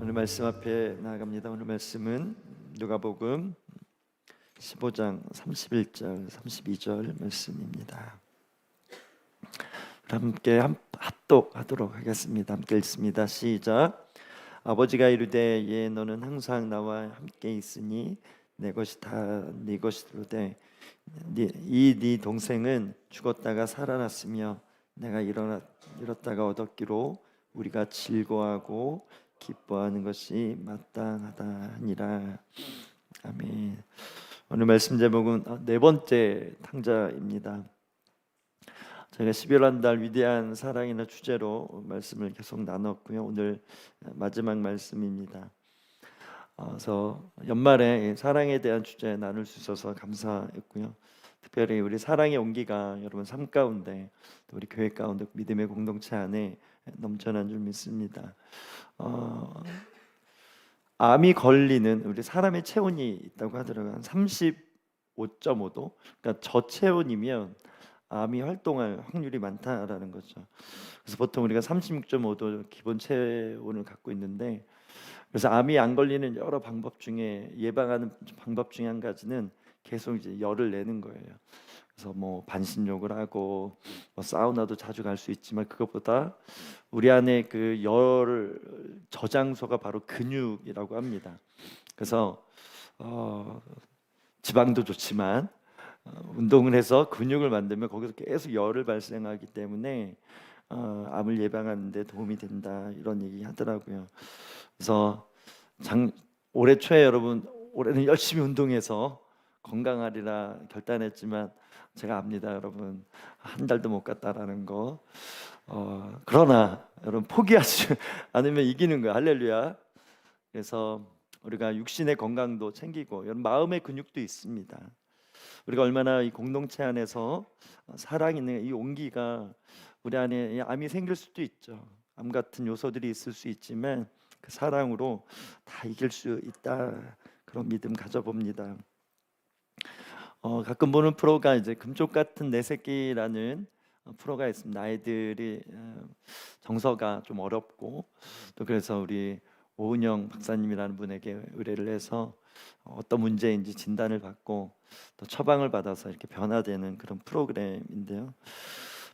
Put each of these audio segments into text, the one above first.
오늘 말씀 앞에 나아갑니다. 오늘 말씀은 누가복음 15장 31절 32절 말씀입니다. 함께 합독하도록 하겠습니다. 함께 읽습니다. 시작. 아버지가 이르되 예 너는 항상 나와 함께 있으니 내 것이 다 네 것이로되 네 동생은 죽었다가 살아났으며 내가 잃었다가 얻었기로 우리가 즐거워하고 기뻐하는 것이 마땅하다 하니라. 아멘. 오늘 말씀 제목은 네 번째 탕자입니다. 저희가 11월 한 달 위대한 사랑이나 주제로 말씀을 계속 나눴고요. 오늘 마지막 말씀입니다. 그래서 연말에 사랑에 대한 주제 나눌 수 있어서 감사했고요. 특별히 우리 사랑의 온기가 여러분 삶 가운데 또 우리 교회 가운데 믿음의 공동체 안에 넘쳐난 줄 믿습니다. 암이 걸리는 우리 사람의 체온이 있다고 하더라고요. 한 35.5도, 그러니까 저체온이면 암이 활동할 확률이 많다라는 거죠. 그래서 보통 우리가 36.5도 기본 체온을 갖고 있는데, 그래서 암이 안 걸리는 여러 방법 중에 예방하는 방법 중에 한 가지는 계속 이제 열을 내는 거예요. 그래서 뭐 반신욕을 하고 뭐 사우나도 자주 갈 수 있지만 그것보다 우리 안에 그 열 저장소가 바로 근육이라고 합니다. 그래서 지방도 좋지만 운동을 해서 근육을 만들면 거기서 계속 열을 발생하기 때문에 암을 예방하는 데 도움이 된다 이런 얘기 하더라고요. 그래서 올해 초에 여러분 올해는 열심히 운동해서 건강하리라 결단했지만 제가 압니다, 여러분. 한 달도 못 갔다라는 거. 그러나 여러분 포기하지 않으면 이기는 거야. 할렐루야. 그래서 우리가 육신의 건강도 챙기고 여러분 마음의 근육도 있습니다. 우리가 얼마나 이 공동체 안에서 사랑 있는 이 온기가 우리 안에 암이 생길 수도 있죠. 암 같은 요소들이 있을 수 있지만 그 사랑으로 다 이길 수 있다. 그런 믿음 가져봅니다. 가끔 보는 프로가 이제 금쪽 같은 내 새끼라는 프로가 있습니다. 아이들이 정서가 좀 어렵고 또 그래서 우리 오은영 박사님이라는 분에게 의뢰를 해서 어떤 문제인지 진단을 받고 또 처방을 받아서 이렇게 변화되는 그런 프로그램인데요.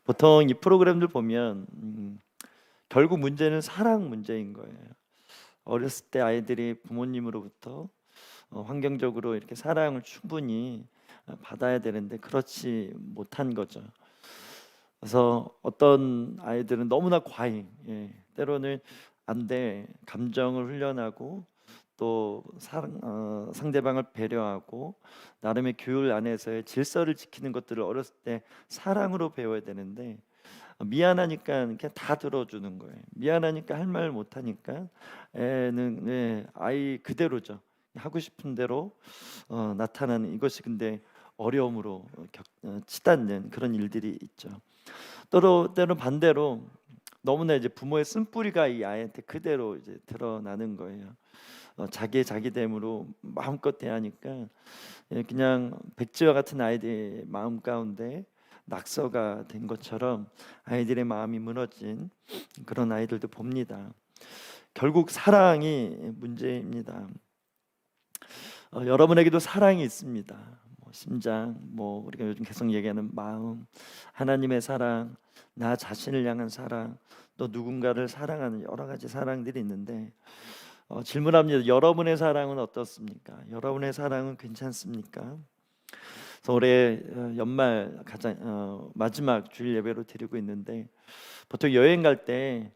보통 이 프로그램들 보면 결국 문제는 사랑 문제인 거예요. 어렸을 때 아이들이 부모님으로부터 환경적으로 이렇게 사랑을 충분히 받아야 되는데 그렇지 못한 거죠. 그래서 어떤 아이들은 너무나 과잉, 때로는 안 돼, 감정을 훈련하고 또 상대방을 배려하고 나름의 교육 안에서의 질서를 지키는 것들을 어렸을 때 사랑으로 배워야 되는데 미안하니까 그냥 다 들어주는 거예요. 미안하니까 할 말 못하니까 애는 아이 그대로죠. 하고 싶은 대로 나타나는 이것이 근데 어려움으로 치닫는 그런 일들이 있죠. 때로 반대로 너무나 이제 부모의 쓴뿌리가 이 아이한테 그대로 이제 드러나는 거예요. 자기됨으로 마음껏 대하니까 그냥 백지와 같은 아이들의 마음 가운데 낙서가 된 것처럼 아이들의 마음이 무너진 그런 아이들도 봅니다. 결국 사랑이 문제입니다. 여러분에게도 사랑이 있습니다. 심장, 우리가 요즘 계속 얘기하는 마음, 하나님의 사랑, 나 자신을 향한 사랑, 또 누군가를 사랑하는 여러 가지 사랑들이 있는데 질문합니다. 여러분의 사랑은 어떻습니까? 여러분의 사랑은 괜찮습니까? 그래서 올해 연말 가장 마지막 주일 예배로 드리고 있는데 보통 여행 갈 때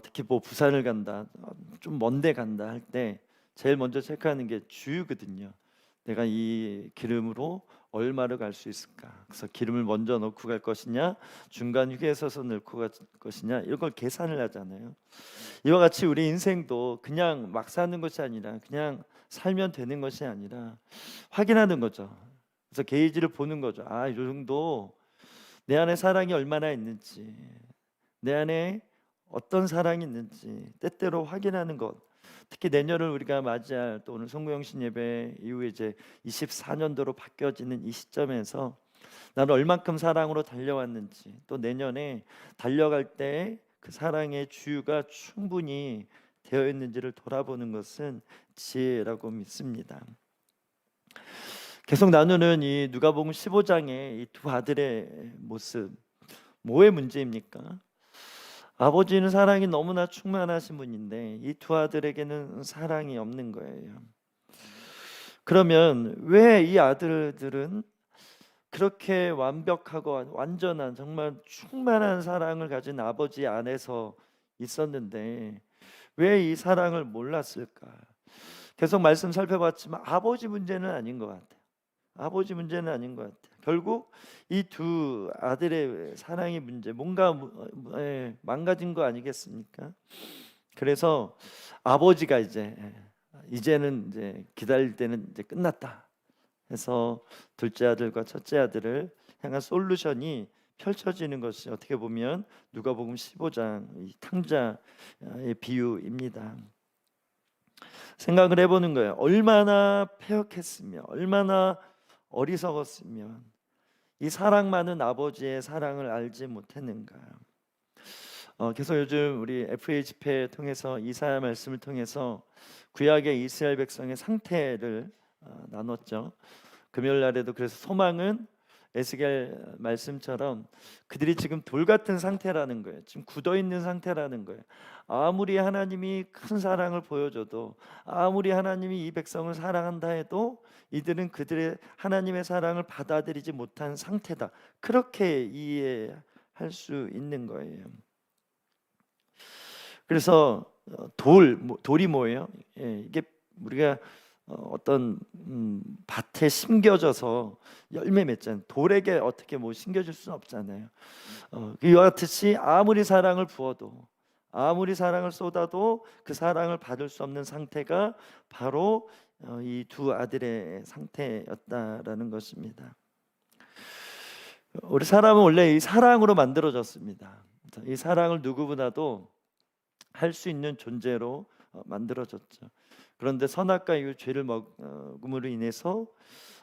특히 부산을 간다, 좀 먼데 간다 할 때 제일 먼저 체크하는 게 주유거든요. 내가 이 기름으로 얼마를 갈 수 있을까? 그래서 기름을 먼저 넣고 갈 것이냐, 중간 휴게소에서 넣고 갈 것이냐, 이런 걸 계산을 하잖아요. 이와 같이 우리 인생도 그냥 막 사는 것이 아니라 그냥 살면 되는 것이 아니라 확인하는 거죠. 그래서 게이지를 보는 거죠. 이 정도 내 안에 사랑이 얼마나 있는지, 내 안에 어떤 사랑이 있는지 때때로 확인하는 것. 특히 내년을 우리가 맞이할 또 오늘 성구영신 예배 이후에 이제 24년도로 바뀌어지는 이 시점에서 나는 얼만큼 사랑으로 달려왔는지, 또 내년에 달려갈 때 그 사랑의 주유가 충분히 되어 있는지를 돌아보는 것은 지혜라고 믿습니다. 계속 나누는 이 누가복음 15장의 이 두 아들의 모습, 뭐의 문제입니까? 아버지는 사랑이 너무나 충만하신 분인데 이 두 아들에게는 사랑이 없는 거예요. 그러면 왜 이 아들들은 그렇게 완벽하고 완전한 정말 충만한 사랑을 가진 아버지 안에서 있었는데 왜 이 사랑을 몰랐을까? 계속 말씀 살펴봤지만 아버지 문제는 아닌 것 같아요. 아버지 문제는 아닌 것 같아요. 결국 이 두 아들의 사랑의 문제, 뭔가 망가진 거 아니겠습니까? 그래서 아버지가 이제는 이제 기다릴 때는 이제 끝났다 해서 둘째 아들과 첫째 아들을 향한 솔루션이 펼쳐지는 것이 어떻게 보면 누가복음 15장 이 탕자의 비유입니다. 생각을 해보는 거예요. 얼마나 패역했으면, 얼마나 어리석었으면 이 사랑 많은 아버지의 사랑을 알지 못했는가. 계속 요즘 우리 FA 집회 통해서 이사야 말씀을 통해서 구약의 이스라엘 백성의 상태를 나눴죠. 금요일 날에도 그래서 소망은 에스겔 말씀처럼 그들이 지금 돌 같은 상태라는 거예요. 지금 굳어 있는 상태라는 거예요. 아무리 하나님이 큰 사랑을 보여줘도, 아무리 하나님이 이 백성을 사랑한다 해도 이들은 그들의 하나님의 사랑을 받아들이지 못한 상태다. 그렇게 이해할 수 있는 거예요. 그래서 돌이 뭐예요? 이게 우리가 어떤 밭에 심겨져서 열매 맺잖아요. 돌에게 어떻게 뭐 심겨줄 수는 없잖아요. 이와 같이 아무리 사랑을 부어도, 아무리 사랑을 쏟아도 그 사랑을 받을 수 없는 상태가 바로 이 두 아들의 상태였다라는 것입니다. 우리 사람은 원래 이 사랑으로 만들어졌습니다. 이 사랑을 누구보다도 할 수 있는 존재로 만들어졌죠. 그런데 선악과 이후 죄를 먹음으로 인해서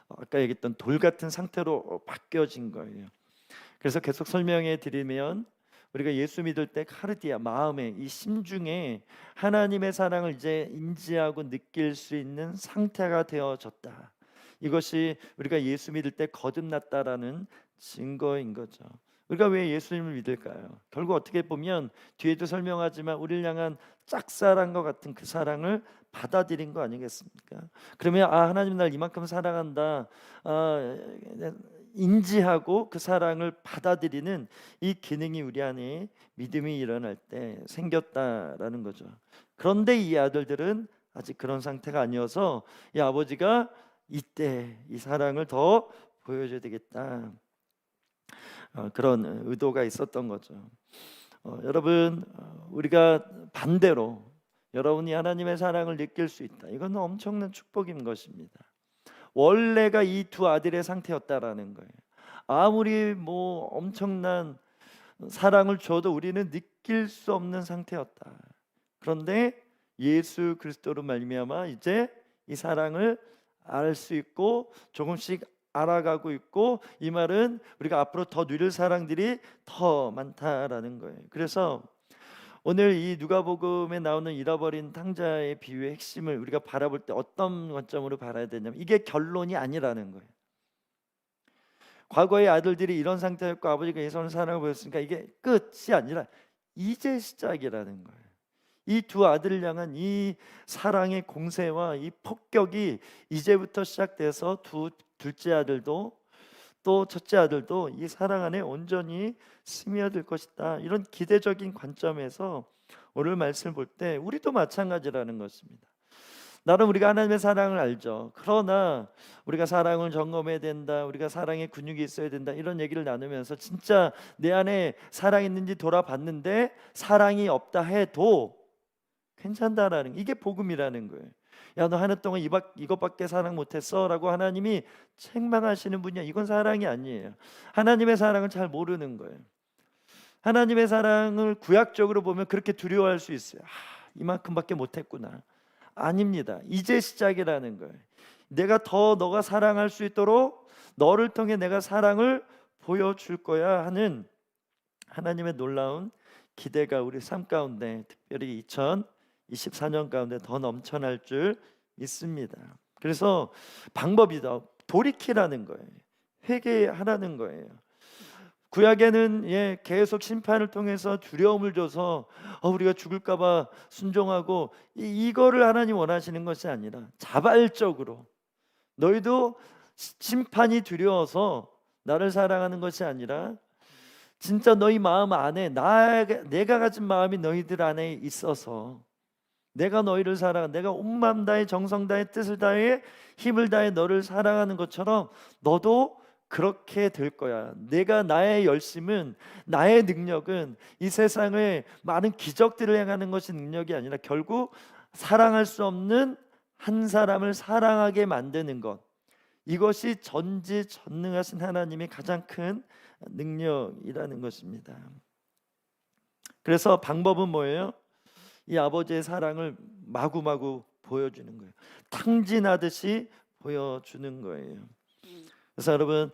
아까 얘기했던 돌 같은 상태로 바뀌어진 거예요. 그래서 계속 설명해 드리면 우리가 예수 믿을 때 카르디아, 마음의 이 심중에 하나님의 사랑을 이제 인지하고 느낄 수 있는 상태가 되어졌다. 이것이 우리가 예수 믿을 때 거듭났다라는 증거인 거죠. 우리가 왜 예수님을 믿을까요? 결국 어떻게 보면 뒤에도 설명하지만 우리를 향한 짝사랑과 같은 그 사랑을 받아들인 거 아니겠습니까? 그러면 하나님 날 이만큼 사랑한다 인지하고 그 사랑을 받아들이는 이 기능이 우리 안에 믿음이 일어날 때 생겼다라는 거죠. 그런데 이 아들들은 아직 그런 상태가 아니어서 이 아버지가 이때 이 사랑을 더 보여줘야 되겠다. 그런 의도가 있었던 거죠. 여러분, 우리가 반대로 여러분이 하나님의 사랑을 느낄 수 있다. 이건 엄청난 축복인 것입니다. 원래가 이 두 아들의 상태였다라는 거예요. 아무리 뭐 엄청난 사랑을 줘도 우리는 느낄 수 없는 상태였다. 그런데 예수 그리스도로 말미암아 이제 이 사랑을 알 수 있고 조금씩 알아가고 있고, 이 말은 우리가 앞으로 더 누릴 사랑들이 더 많다라는 거예요. 그래서 오늘 이 누가복음에 나오는 잃어버린 탕자의 비유의 핵심을 우리가 바라볼 때 어떤 관점으로 바라야 되냐면 이게 결론이 아니라는 거예요. 과거의 아들들이 이런 상태였고 아버지가 예수의 사랑을 보였으니까 이게 끝이 아니라 이제 시작이라는 거예요. 이 두 아들을 향한 이 사랑의 공세와 이 폭격이 이제부터 시작돼서 둘째 아들도 또 첫째 아들도 이 사랑 안에 온전히 스며들 것이다. 이런 기대적인 관점에서 오늘 말씀을 볼 때 우리도 마찬가지라는 것입니다. 나름 우리가 하나님의 사랑을 알죠. 그러나 우리가 사랑을 점검해야 된다, 우리가 사랑의 근육이 있어야 된다, 이런 얘기를 나누면서 진짜 내 안에 사랑이 있는지 돌아봤는데 사랑이 없다 해도 괜찮다라는, 이게 복음이라는 거예요. 야, 너 한 해 동안 이것밖에 사랑 못했어 라고 하나님이 책망하시는 분이야. 이건 사랑이 아니에요. 하나님의 사랑을 잘 모르는 거예요. 하나님의 사랑을 구약적으로 보면 그렇게 두려워할 수 있어요. 이만큼밖에 못했구나. 아닙니다. 이제 시작이라는 거예요. 내가 더 너가 사랑할 수 있도록 너를 통해 내가 사랑을 보여줄 거야 하는 하나님의 놀라운 기대가 우리 삶 가운데 특별히 24년 가운데 더 넘쳐날 줄 믿습니다. 그래서 방법이다. 돌이키라는 거예요. 회개하라는 거예요. 구약에는 계속 심판을 통해서 두려움을 줘서 우리가 죽을까봐 순종하고 이거를 하나님 원하시는 것이 아니라 자발적으로 너희도 심판이 두려워서 나를 사랑하는 것이 아니라 진짜 너희 마음 안에 내가 가진 마음이 너희들 안에 있어서 내가 너희를 사랑한 내가 온 마음 다해 정성 다해 뜻을 다해 힘을 다해 너를 사랑하는 것처럼 너도 그렇게 될 거야. 내가 나의 열심은 나의 능력은 이 세상의 많은 기적들을 행하는 것이 능력이 아니라 결국 사랑할 수 없는 한 사람을 사랑하게 만드는 것, 이것이 전지전능하신 하나님의 가장 큰 능력이라는 것입니다. 그래서 방법은 뭐예요? 이 아버지의 사랑을 마구마구 보여주는 거예요. 탕진하듯이 보여주는 거예요. 그래서 여러분,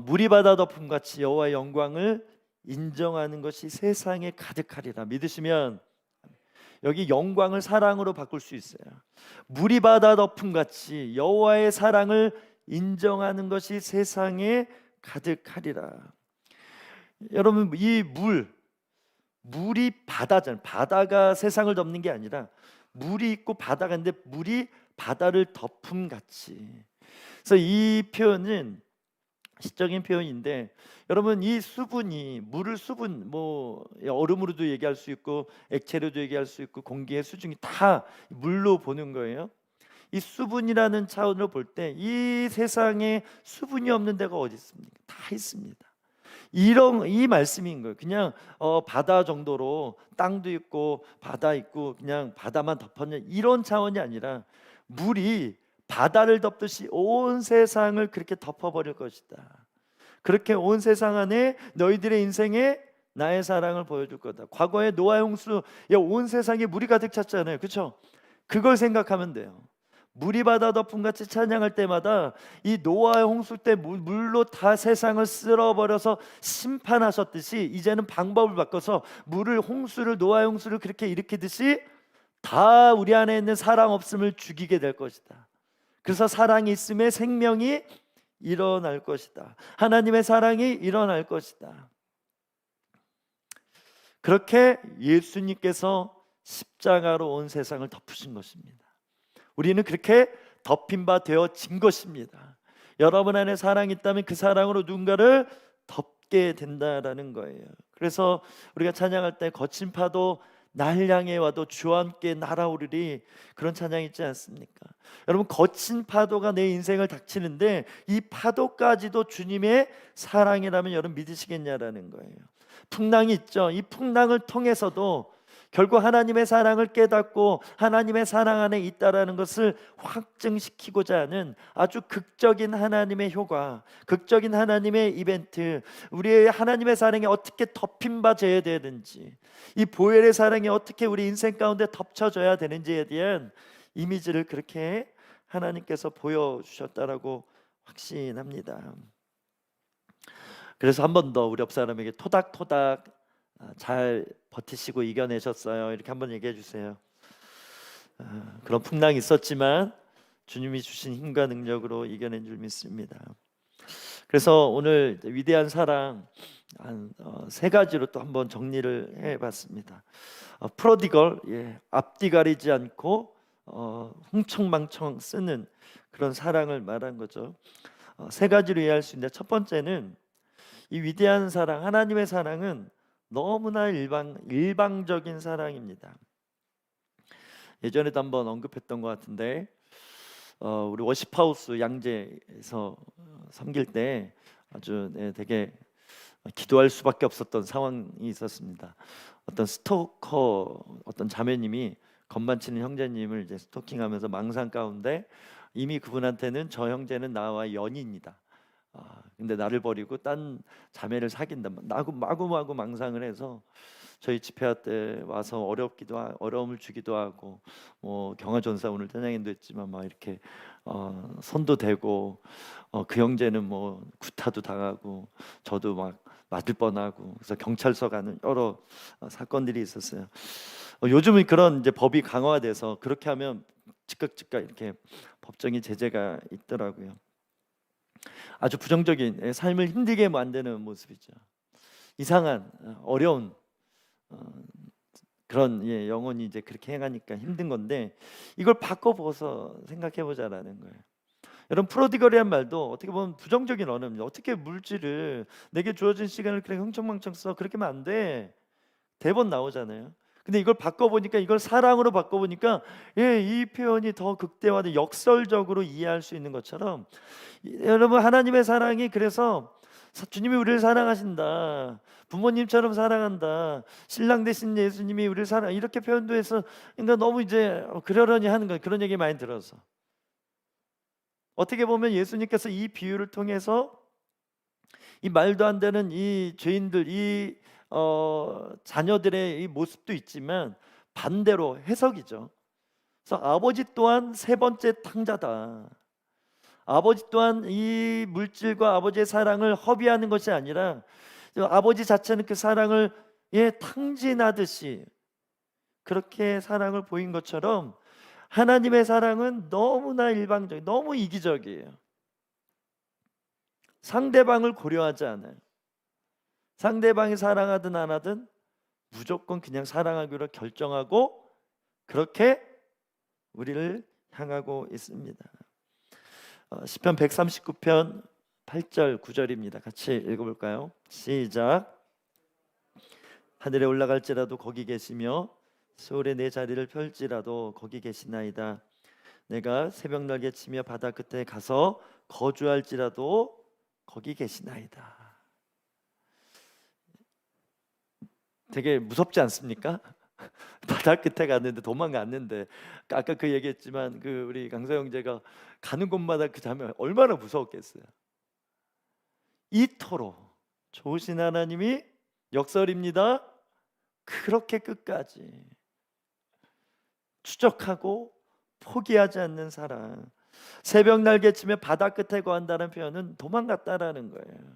물이 바다 덮음 같이 여호와의 영광을 인정하는 것이 세상에 가득하리라 믿으시면 여기 영광을 사랑으로 바꿀 수 있어요. 물이 바다 덮음 같이 여호와의 사랑을 인정하는 것이 세상에 가득하리라. 여러분, 이 물이 바다잖아요. 바다가 세상을 덮는 게 아니라 물이 있고 바다가 있는데 물이 바다를 덮음 같이. 그래서 이 표현은 시적인 표현인데 여러분, 이 수분이 물을 수분 얼음으로도 얘기할 수 있고 액체로도 얘기할 수 있고 공기의 수중이 다 물로 보는 거예요. 이 수분이라는 차원으로 볼 때 이 세상에 수분이 없는 데가 어디 있습니까? 다 있습니다. 이 말씀인 거예요. 그냥 바다 정도로 땅도 있고 바다 있고 그냥 바다만 덮었냐 이런 차원이 아니라 물이 바다를 덮듯이 온 세상을 그렇게 덮어버릴 것이다. 그렇게 온 세상 안에 너희들의 인생에 나의 사랑을 보여줄 거다. 과거에 노아의 홍수, 온 세상에 물이 가득 찼잖아요. 그렇죠? 그걸 생각하면 돼요. 물이 바다 덮음 같이 찬양할 때마다 이 노아의 홍수 때 물로 다 세상을 쓸어버려서 심판하셨듯이 이제는 방법을 바꿔서 홍수를 노아의 홍수를 그렇게 일으키듯이 다 우리 안에 있는 사랑 없음을 죽이게 될 것이다. 그래서 사랑이 있음에 생명이 일어날 것이다. 하나님의 사랑이 일어날 것이다. 그렇게 예수님께서 십자가로 온 세상을 덮으신 것입니다. 우리는 그렇게 덮인 바 되어진 것입니다. 여러분 안에 사랑이 있다면 그 사랑으로 누군가를 덮게 된다라는 거예요. 그래서 우리가 찬양할 때 거친 파도 날 향해 와도 주와 함께 날아오르리, 그런 찬양 있지 않습니까? 여러분, 거친 파도가 내 인생을 닥치는데 이 파도까지도 주님의 사랑이라면 여러분 믿으시겠냐라는 거예요. 풍랑이 있죠. 이 풍랑을 통해서도 결국 하나님의 사랑을 깨닫고 하나님의 사랑 안에 있다라는 것을 확증시키고자 하는 아주 극적인 하나님의 효과, 극적인 하나님의 이벤트, 우리의 하나님의 사랑에 어떻게 덮인 바 되어야 되는지, 이 보혈의 사랑이 어떻게 우리 인생 가운데 덮쳐져야 되는지에 대한 이미지를 그렇게 하나님께서 보여주셨다라고 확신합니다. 그래서 한 번 더 우리 옆 사람에게 토닥토닥 잘 버티시고 이겨내셨어요, 이렇게 한번 얘기해 주세요. 그런 풍랑이 있었지만 주님이 주신 힘과 능력으로 이겨낸 줄 믿습니다. 그래서 오늘 위대한 사랑 한 세 가지로 또 한번 정리를 해봤습니다. 프로디걸, 앞뒤 가리지 않고 흥청망청 쓰는 그런 사랑을 말한 거죠. 세 가지로 이해할 수 있는데, 첫 번째는 이 위대한 사랑, 하나님의 사랑은 너무나 일방적인 사랑입니다. 예전에도 한번 언급했던 것 같은데 우리 워십하우스 양재에서 섬길 때 아주 되게 기도할 수밖에 없었던 상황이 있었습니다. 어떤 스토커, 어떤 자매님이 건반치는 형제님을 이제 스토킹하면서 망상 가운데 이미 그분한테는 저 형제는 나와 연인이다, 근데 나를 버리고 딴 자매를 사귄다, 마구마구 망상을 해서 저희 집회 때 와서 어려움을 주기도 하고, 경화전사 오늘 찬양인도 했지만 막 이렇게 손도 대고, 그 형제는 구타도 당하고 저도 막 맞을 뻔하고 그래서 경찰서 가는 여러 사건들이 있었어요. 요즘은 그런 이제 법이 강화돼서 그렇게 하면 즉각 이렇게 법적인 제재가 있더라고요. 아주 부정적인 삶을 힘들게 만드는 모습이죠. 이상한 어려운 그런 영혼이 이제 그렇게 행하니까 힘든 건데 이걸 바꿔보서 생각해보자라는 거예요. 여러분 프로디걸이란 말도 어떻게 보면 부정적인 언어입니다. 어떻게 물질을 내게 주어진 시간을 그렇게 흥청망청 써 그렇게 하면 안 돼. 대번 나오잖아요. 근데 이걸 바꿔보니까 이걸 사랑으로 바꿔보니까 이 표현이 더 극대화된 역설적으로 이해할 수 있는 것처럼 여러분 하나님의 사랑이 그래서 주님이 우리를 사랑하신다. 부모님처럼 사랑한다. 신랑 되신 예수님이 우리를 사랑 이렇게 표현도 해서 그러니까 너무 이제 그러려니 하는 거예요. 그런 얘기 많이 들어서 어떻게 보면 예수님께서 이 비유를 통해서 이 말도 안 되는 이 죄인들 이 자녀들의 이 모습도 있지만 반대로 해석이죠. 그래서 아버지 또한 세 번째 탕자다. 아버지 또한 이 물질과 아버지의 사랑을 허비하는 것이 아니라 아버지 자체는 그 사랑을 탕진하듯이 그렇게 사랑을 보인 것처럼 하나님의 사랑은 너무나 일방적이에요. 너무 이기적이에요. 상대방을 고려하지 않아요. 상대방이 사랑하든 안 하든 무조건 그냥 사랑하기로 결정하고 그렇게 우리를 향하고 있습니다. 시편 139편 8절 9절입니다. 같이 읽어볼까요? 시작. 하늘에 올라갈지라도 거기 계시며 세월에 내 자리를 펼지라도 거기 계시나이다. 내가 새벽 날개 치며 바다 끝에 가서 거주할지라도 거기 계시나이다. 되게 무섭지 않습니까? 바다 끝에 갔는데 도망갔는데 아까 그 얘기했지만 그 우리 강서 형제가 가는 곳마다 그 장면 얼마나 무서웠겠어요. 이토록 좋으신 하나님이 역설입니다. 그렇게 끝까지 추적하고 포기하지 않는 사랑. 새벽 날개치며 바다 끝에 거한다는 표현은 도망갔다라는 거예요.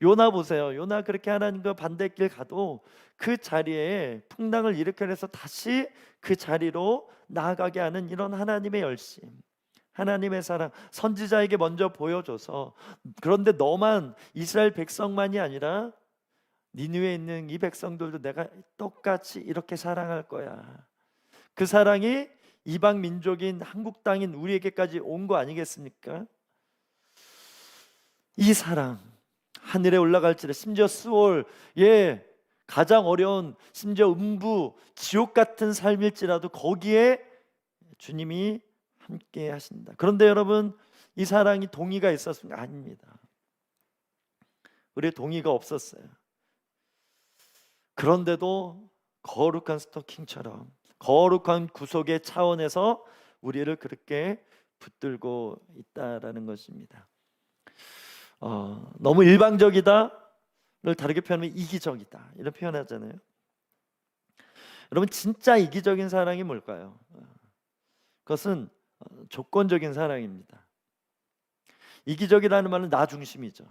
요나 보세요. 요나 그렇게 하나님과 반대길 가도 그 자리에 풍랑을 일으켜내서 다시 그 자리로 나아가게 하는 이런 하나님의 열심, 하나님의 사랑, 선지자에게 먼저 보여줘서 그런데 너만 이스라엘 백성만이 아니라 니느웨에 있는 이 백성들도 내가 똑같이 이렇게 사랑할 거야. 그 사랑이 이방 민족인 한국 땅인 우리에게까지 온 거 아니겠습니까? 이 사랑 하늘에 올라갈지라 심지어 스올 가장 어려운 심지어 음부 지옥 같은 삶일지라도 거기에 주님이 함께 하신다. 그런데 여러분 이 사랑이 동의가 있었습니까? 아닙니다. 우리의 동의가 없었어요. 그런데도 거룩한 스토킹처럼 거룩한 구속의 차원에서 우리를 그렇게 붙들고 있다라는 것입니다. 너무 일방적이다를 다르게 표현하면 이기적이다 이런 표현하잖아요. 여러분 진짜 이기적인 사랑이 뭘까요? 그것은 조건적인 사랑입니다. 이기적이라는 말은 나 중심이죠.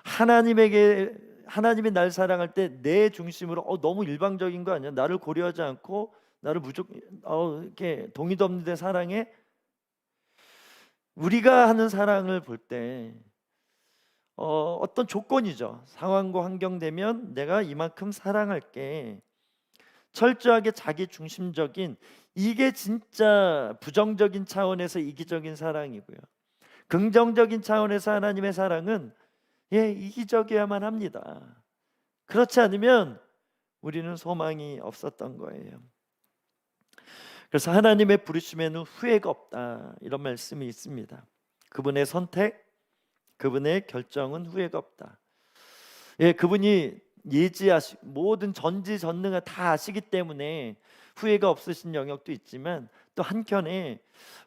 하나님이 날 사랑할 때 내 중심으로 너무 일방적인 거 아니야? 나를 고려하지 않고 나를 무조건 이렇게 동의도 없는 데 사랑해? 우리가 하는 사랑을 볼 때 어떤 조건이죠. 상황과 환경 되면 내가 이만큼 사랑할게. 철저하게 자기 중심적인 이게 진짜 부정적인 차원에서 이기적인 사랑이고요. 긍정적인 차원에서 하나님의 사랑은 이기적이어야만 합니다. 그렇지 않으면 우리는 소망이 없었던 거예요. 그래서 하나님의 부르심에는 후회가 없다 이런 말씀이 있습니다. 그분의 선택, 그분의 결정은 후회가 없다. 그분이 모든 전지전능을 다 아시기 때문에 후회가 없으신 영역도 있지만 또 한켠에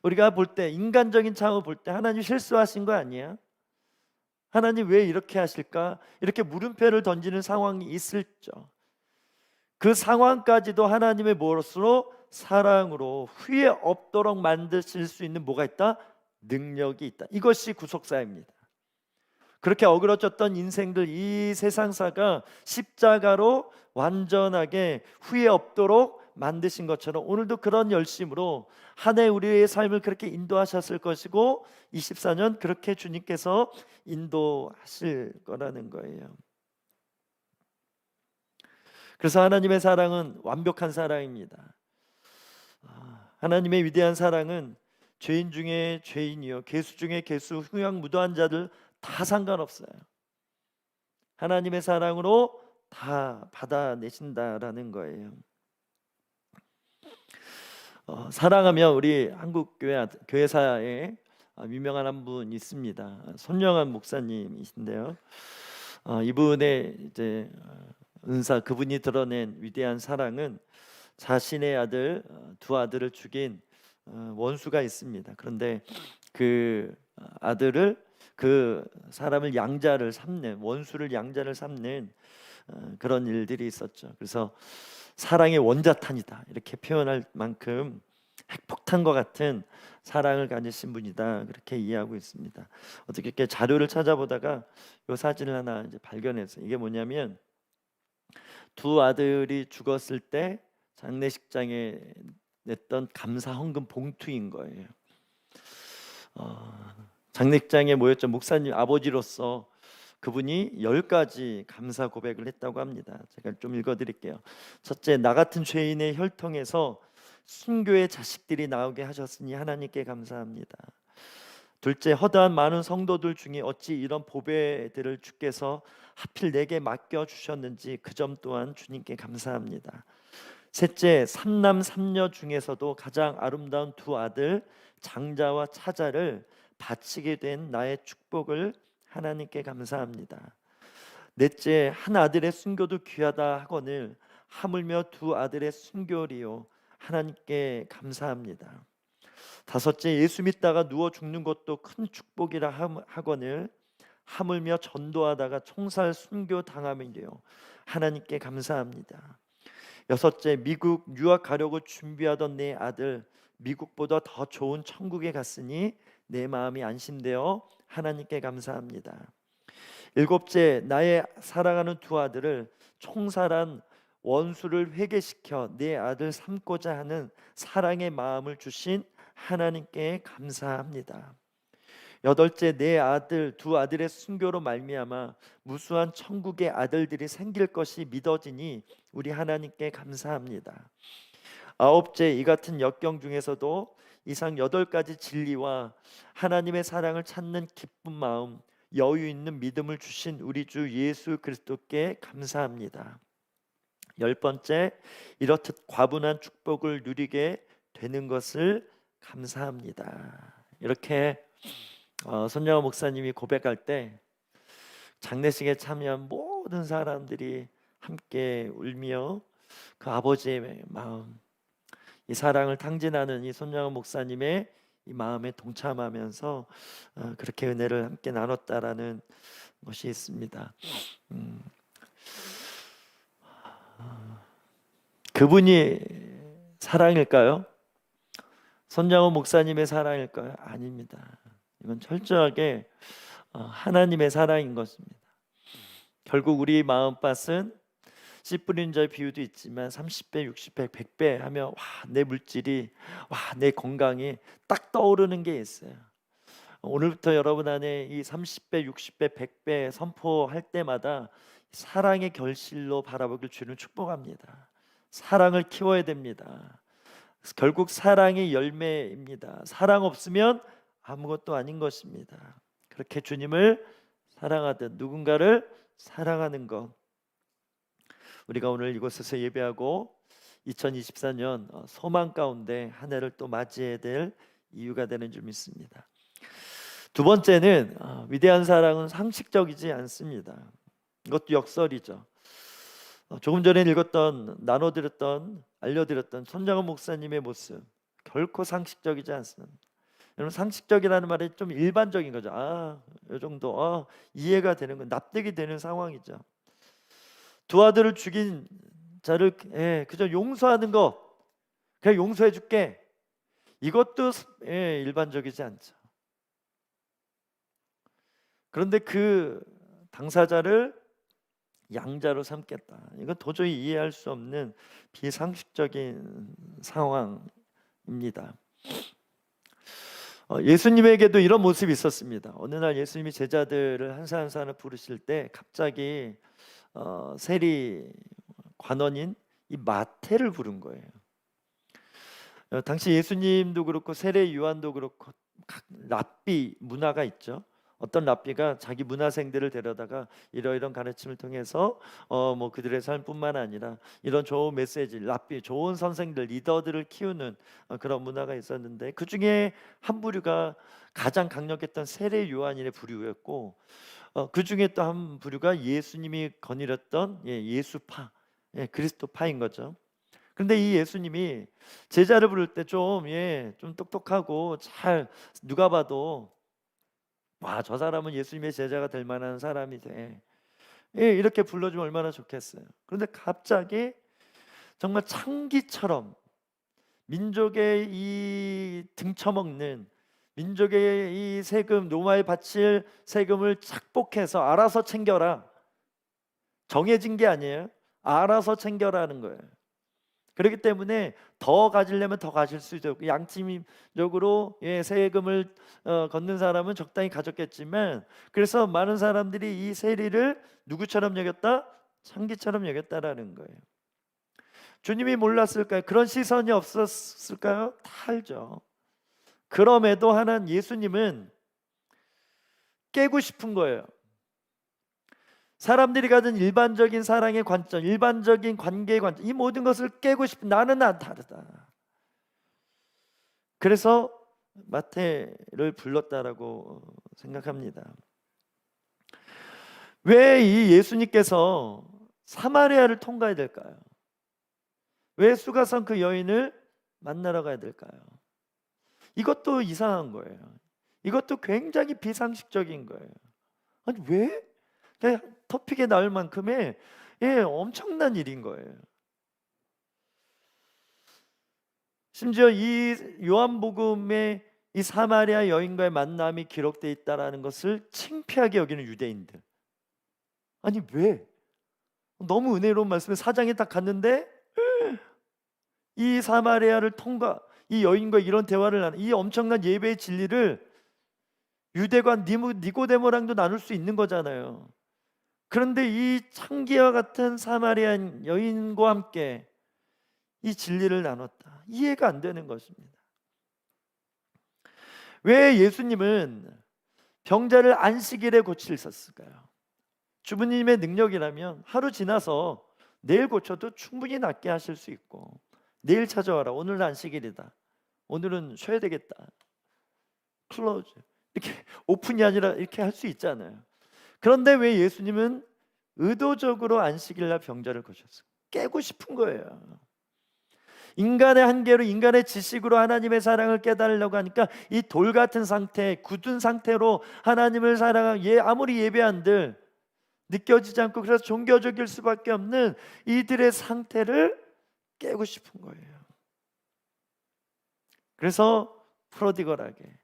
우리가 볼 때 인간적인 차원을 볼 때 하나님 실수하신 거 아니야? 하나님 왜 이렇게 하실까? 이렇게 물음표를 던지는 상황이 있을죠. 그 상황까지도 하나님의 무엇으로? 사랑으로 후회 없도록 만드실 수 있는 뭐가 있다? 능력이 있다. 이것이 구속사입니다. 그렇게 어그러졌던 인생들, 이 세상사가 십자가로 완전하게 후회 없도록 만드신 것처럼 오늘도 그런 열심으로 한 해 우리의 삶을 그렇게 인도하셨을 것이고 24년 그렇게 주님께서 인도하실 거라는 거예요. 그래서 하나님의 사랑은 완벽한 사랑입니다. 하나님의 위대한 사랑은 죄인 중에 죄인이요 괴수 중에 괴수, 흉악무도한 자들 다 상관없어요. 하나님의 사랑으로 다 받아내신다라는 거예요. 사랑하면 우리 한국 교회사에 유명한 한 분 있습니다. 손영한 목사님이신데요. 이분의 이제 은사, 그분이 드러낸 위대한 사랑은 자신의 아들, 두 아들을 죽인 원수가 있습니다. 그런데 그 아들을, 그 사람을 양자를 삼는, 원수를 양자를 삼는 그런 일들이 있었죠. 그래서 사랑의 원자탄이다 이렇게 표현할 만큼 핵폭탄과 같은 사랑을 가지신 분이다 그렇게 이해하고 있습니다. 어떻게 이렇게 자료를 찾아보다가 이 사진을 하나 이제 발견했어요. 이게 뭐냐면 두 아들이 죽었을 때 장례식장에 냈던 감사 헌금 봉투인 거예요. 장례식장에 모였죠. 목사님 아버지로서 그분이 10가지 감사 고백을 했다고 합니다. 제가 좀 읽어드릴게요. 첫째, 나 같은 죄인의 혈통에서 순교의 자식들이 나오게 하셨으니 하나님께 감사합니다. 둘째, 허다한 많은 성도들 중에 어찌 이런 보배들을 주께서 하필 내게 맡겨주셨는지 그 점 또한 주님께 감사합니다. 셋째, 삼남 삼녀 중에서도 가장 아름다운 두 아들 장자와 차자를 바치게 된 나의 축복을 하나님께 감사합니다. 넷째, 한 아들의 순교도 귀하다 하거늘 하물며 두 아들의 순교리요 하나님께 감사합니다. 다섯째, 예수 믿다가 누워 죽는 것도 큰 축복이라 하거늘 하물며 전도하다가 총살 순교 당함이요 하나님께 감사합니다. 여섯째, 미국 유학 가려고 준비하던 내 아들 미국보다 더 좋은 천국에 갔으니 내 마음이 안심되어 하나님께 감사합니다. 일곱째, 나의 사랑하는 두 아들을 총살한 원수를 회개시켜 내 아들 삼고자 하는 사랑의 마음을 주신 하나님께 감사합니다. 여덟째, 내 아들 두 아들의 순교로 말미암아 무수한 천국의 아들들이 생길 것이 믿어지니 우리 하나님께 감사합니다. 아홉째, 이 같은 역경 중에서도 이상 8가지 진리와 하나님의 사랑을 찾는 기쁜 마음, 여유 있는 믿음을 주신 우리 주 예수 그리스도께 감사합니다. 10번째, 이렇듯 과분한 축복을 누리게 되는 것을 감사합니다. 이렇게 손영호 목사님이 고백할 때 장례식에 참여한 모든 사람들이 함께 울며 그 아버지의 마음, 이 사랑을 탕진하는 이 손영호 목사님의 이 마음에 동참하면서 그렇게 은혜를 함께 나눴다라는 것이 있습니다. 그분이 사랑일까요? 손장호 목사님의 사랑일까요? 아닙니다. 이건 철저하게 하나님의 사랑인 것입니다. 결국 우리 마음밭은 씨 뿌린 자의 비유도 있지만 30배, 60배, 100배 하며 와, 내 물질이, 와, 내 건강이 딱 떠오르는 게 있어요. 오늘부터 여러분 안에 이 30배, 60배, 100배 선포할 때마다 사랑의 결실로 바라보길 주는 축복합니다. 사랑을 키워야 됩니다. 결국 사랑의 열매입니다. 사랑 없으면 아무것도 아닌 것입니다. 그렇게 주님을 사랑하듯 누군가를 사랑하는 것, 우리가 오늘 이곳에서 예배하고 2024년 소망 가운데 한 해를 또 맞이해야 될 이유가 되는 줄 믿습니다. 두 번째는 위대한 사랑은 상식적이지 않습니다. 이것도 역설이죠. 조금 전에 읽었던, 나눠드렸던, 알려드렸던 손장훈 목사님의 모습 결코 상식적이지 않습니다. 여러분, 상식적이라는 말이 좀 일반적인 거죠. 이 정도 이해가 되는 건, 납득이 되는 상황이죠. 두 아들을 죽인 자를 그저 용서하는 거, 그냥 용서해 줄게, 이것도 일반적이지 않죠. 그런데 그 당사자를 양자로 삼겠다. 이건 도저히 이해할 수 없는 비상식적인 상황입니다. 예수님에게도 이런 모습이 있었습니다. 어느 날 예수님이 제자들을 한 사람 한 사람 부르실 때 갑자기 세리 관원인 이 마태를 부른 거예요. 당시 예수님도 그렇고 세례 요한도 그렇고 각 랍비 문화가 있죠. 어떤 랍비가 자기 문화생들을 데려다가 이러이런 가르침을 통해서 뭐 그들의 삶뿐만 아니라 이런 좋은 메시지, 랍비 좋은 선생들, 리더들을 키우는 그런 문화가 있었는데, 그 중에 한 부류가 가장 강력했던 세례 요한인의 부류였고, 그 중에 또 한 부류가 예수님이 거느렸던 예수파, 그리스도파인 거죠. 그런데 이 예수님이 제자를 부를 때 좀 똑똑하고 잘 누가 봐도 와, 저 사람은 예수님의 제자가 될 만한 사람이 돼. 이렇게 불러주면 얼마나 좋겠어요. 그런데 갑자기 정말 창기처럼 민족의 이 등쳐먹는 민족의 이 세금, 노마에 바칠 세금을 착복해서 알아서 챙겨라. 정해진 게 아니에요. 알아서 챙겨라는 거예요. 그렇기 때문에 더 가지려면 더 가질 수 있고, 양심적으로 세금을 걷는 사람은 적당히 가졌겠지만, 그래서 많은 사람들이 이 세리를 누구처럼 여겼다? 창기처럼 여겼다라는 거예요. 주님이 몰랐을까요? 그런 시선이 없었을까요? 다 알죠. 그럼에도 예수님은 깨고 싶은 거예요. 사람들이 가진 일반적인 사랑의 관점, 일반적인 관계의 관점, 이 모든 것을 깨고 싶은, 나는 다르다. 그래서 마태를 불렀다라고 생각합니다. 왜 이 예수님께서 사마리아를 통과해야 될까요? 왜 수가성 그 여인을 만나러 가야 될까요? 이것도 이상한 거예요. 이것도 굉장히 비상식적인 거예요. 아니 왜? 토픽에 나올 만큼의 엄청난 일인 거예요. 심지어 이 요한복음에 이 사마리아 여인과의 만남이 기록되어 있다는 것을 창피하게 여기는 유대인들. 아니 왜? 너무 은혜로운 말씀에 4장에 딱 갔는데 이 사마리아를 이 여인과 이런 대화를 하는 이 엄청난 예배의 진리를 유대관 니고데모랑도 나눌 수 있는 거잖아요. 그런데 이 창기와 같은 사마리아 여인과 함께 이 진리를 나눴다. 이해가 안 되는 것입니다. 왜 예수님은 병자를 안식일에 고치셨을까요? 주부님의 능력이라면 하루 지나서 내일 고쳐도 충분히 낫게 하실 수 있고, 내일 찾아와라, 오늘은 안식일이다, 오늘은 쉬어야 되겠다, 클로즈, 이렇게 오픈이 아니라 이렇게 할 수 있잖아요. 그런데 왜 예수님은 의도적으로 안식일날 병자를 고쳤어요? 깨고 싶은 거예요. 인간의 한계로, 인간의 지식으로 하나님의 사랑을 깨달으려고 하니까 이 돌 같은 상태, 굳은 상태로 하나님을 아무리 예배한들 느껴지지 않고, 그래서 종교적일 수밖에 없는 이들의 상태를 깨고 싶은 거예요. 그래서 프로디걸하게,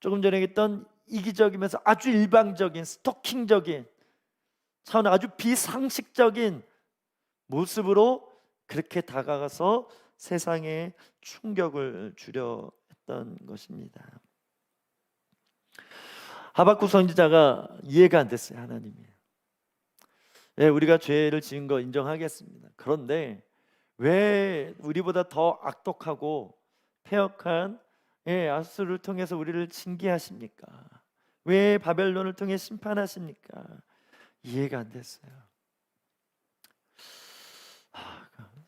조금 전에 했던 이기적이면서 아주 일방적인, 스토킹적인 차원, 아주 비상식적인 모습으로 그렇게 다가가서 세상에 충격을 주려 했던 것입니다. 하박국 선지자가 이해가 안 됐어요. 하나님이 우리가 죄를 지은 거 인정하겠습니다. 그런데 왜 우리보다 더 악독하고 패역한 아수르를 통해서 우리를 징계하십니까? 왜 바벨론을 통해 심판하십니까? 이해가 안 됐어요.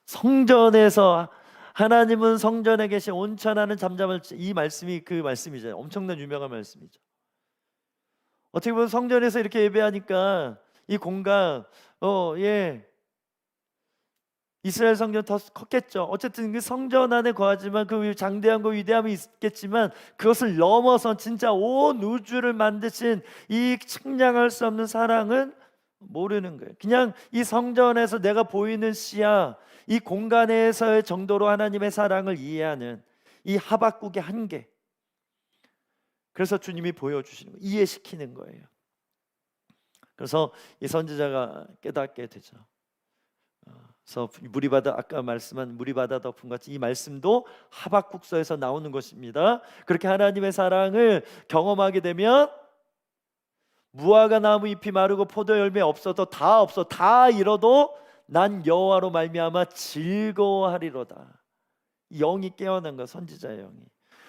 성전에서 하나님은 성전에 계신 온천하는 잠잠을, 이 말씀이 그 말씀이죠. 엄청난 유명한 말씀이죠. 어떻게 보면 성전에서 이렇게 예배하니까 이 공간 이스라엘 성전 더 컸겠죠. 어쨌든 그 성전 안에 거하지만 그 장대한 거 위대함이 있겠지만, 그것을 넘어선 진짜 온 우주를 만드신 이 측량할 수 없는 사랑은 모르는 거예요. 그냥 이 성전에서 내가 보이는 시야, 이 공간에서의 정도로 하나님의 사랑을 이해하는 이 하박국의 한계. 그래서 주님이 보여주시는 거예요. 이해시키는 거예요. 그래서 이 선지자가 깨닫게 되죠. 그래서 물이 바다, 아까 말씀한 물이 바다 덮은 같이 이 말씀도 하박국서에서 나오는 것입니다. 그렇게 하나님의 사랑을 경험하게 되면 무화과 나무 잎이 마르고 포도 열매 없어도 다 없어 다 잃어도 난 여호와로 말미암아 즐거워하리로다. 영이 깨어난 거, 선지자의 영이.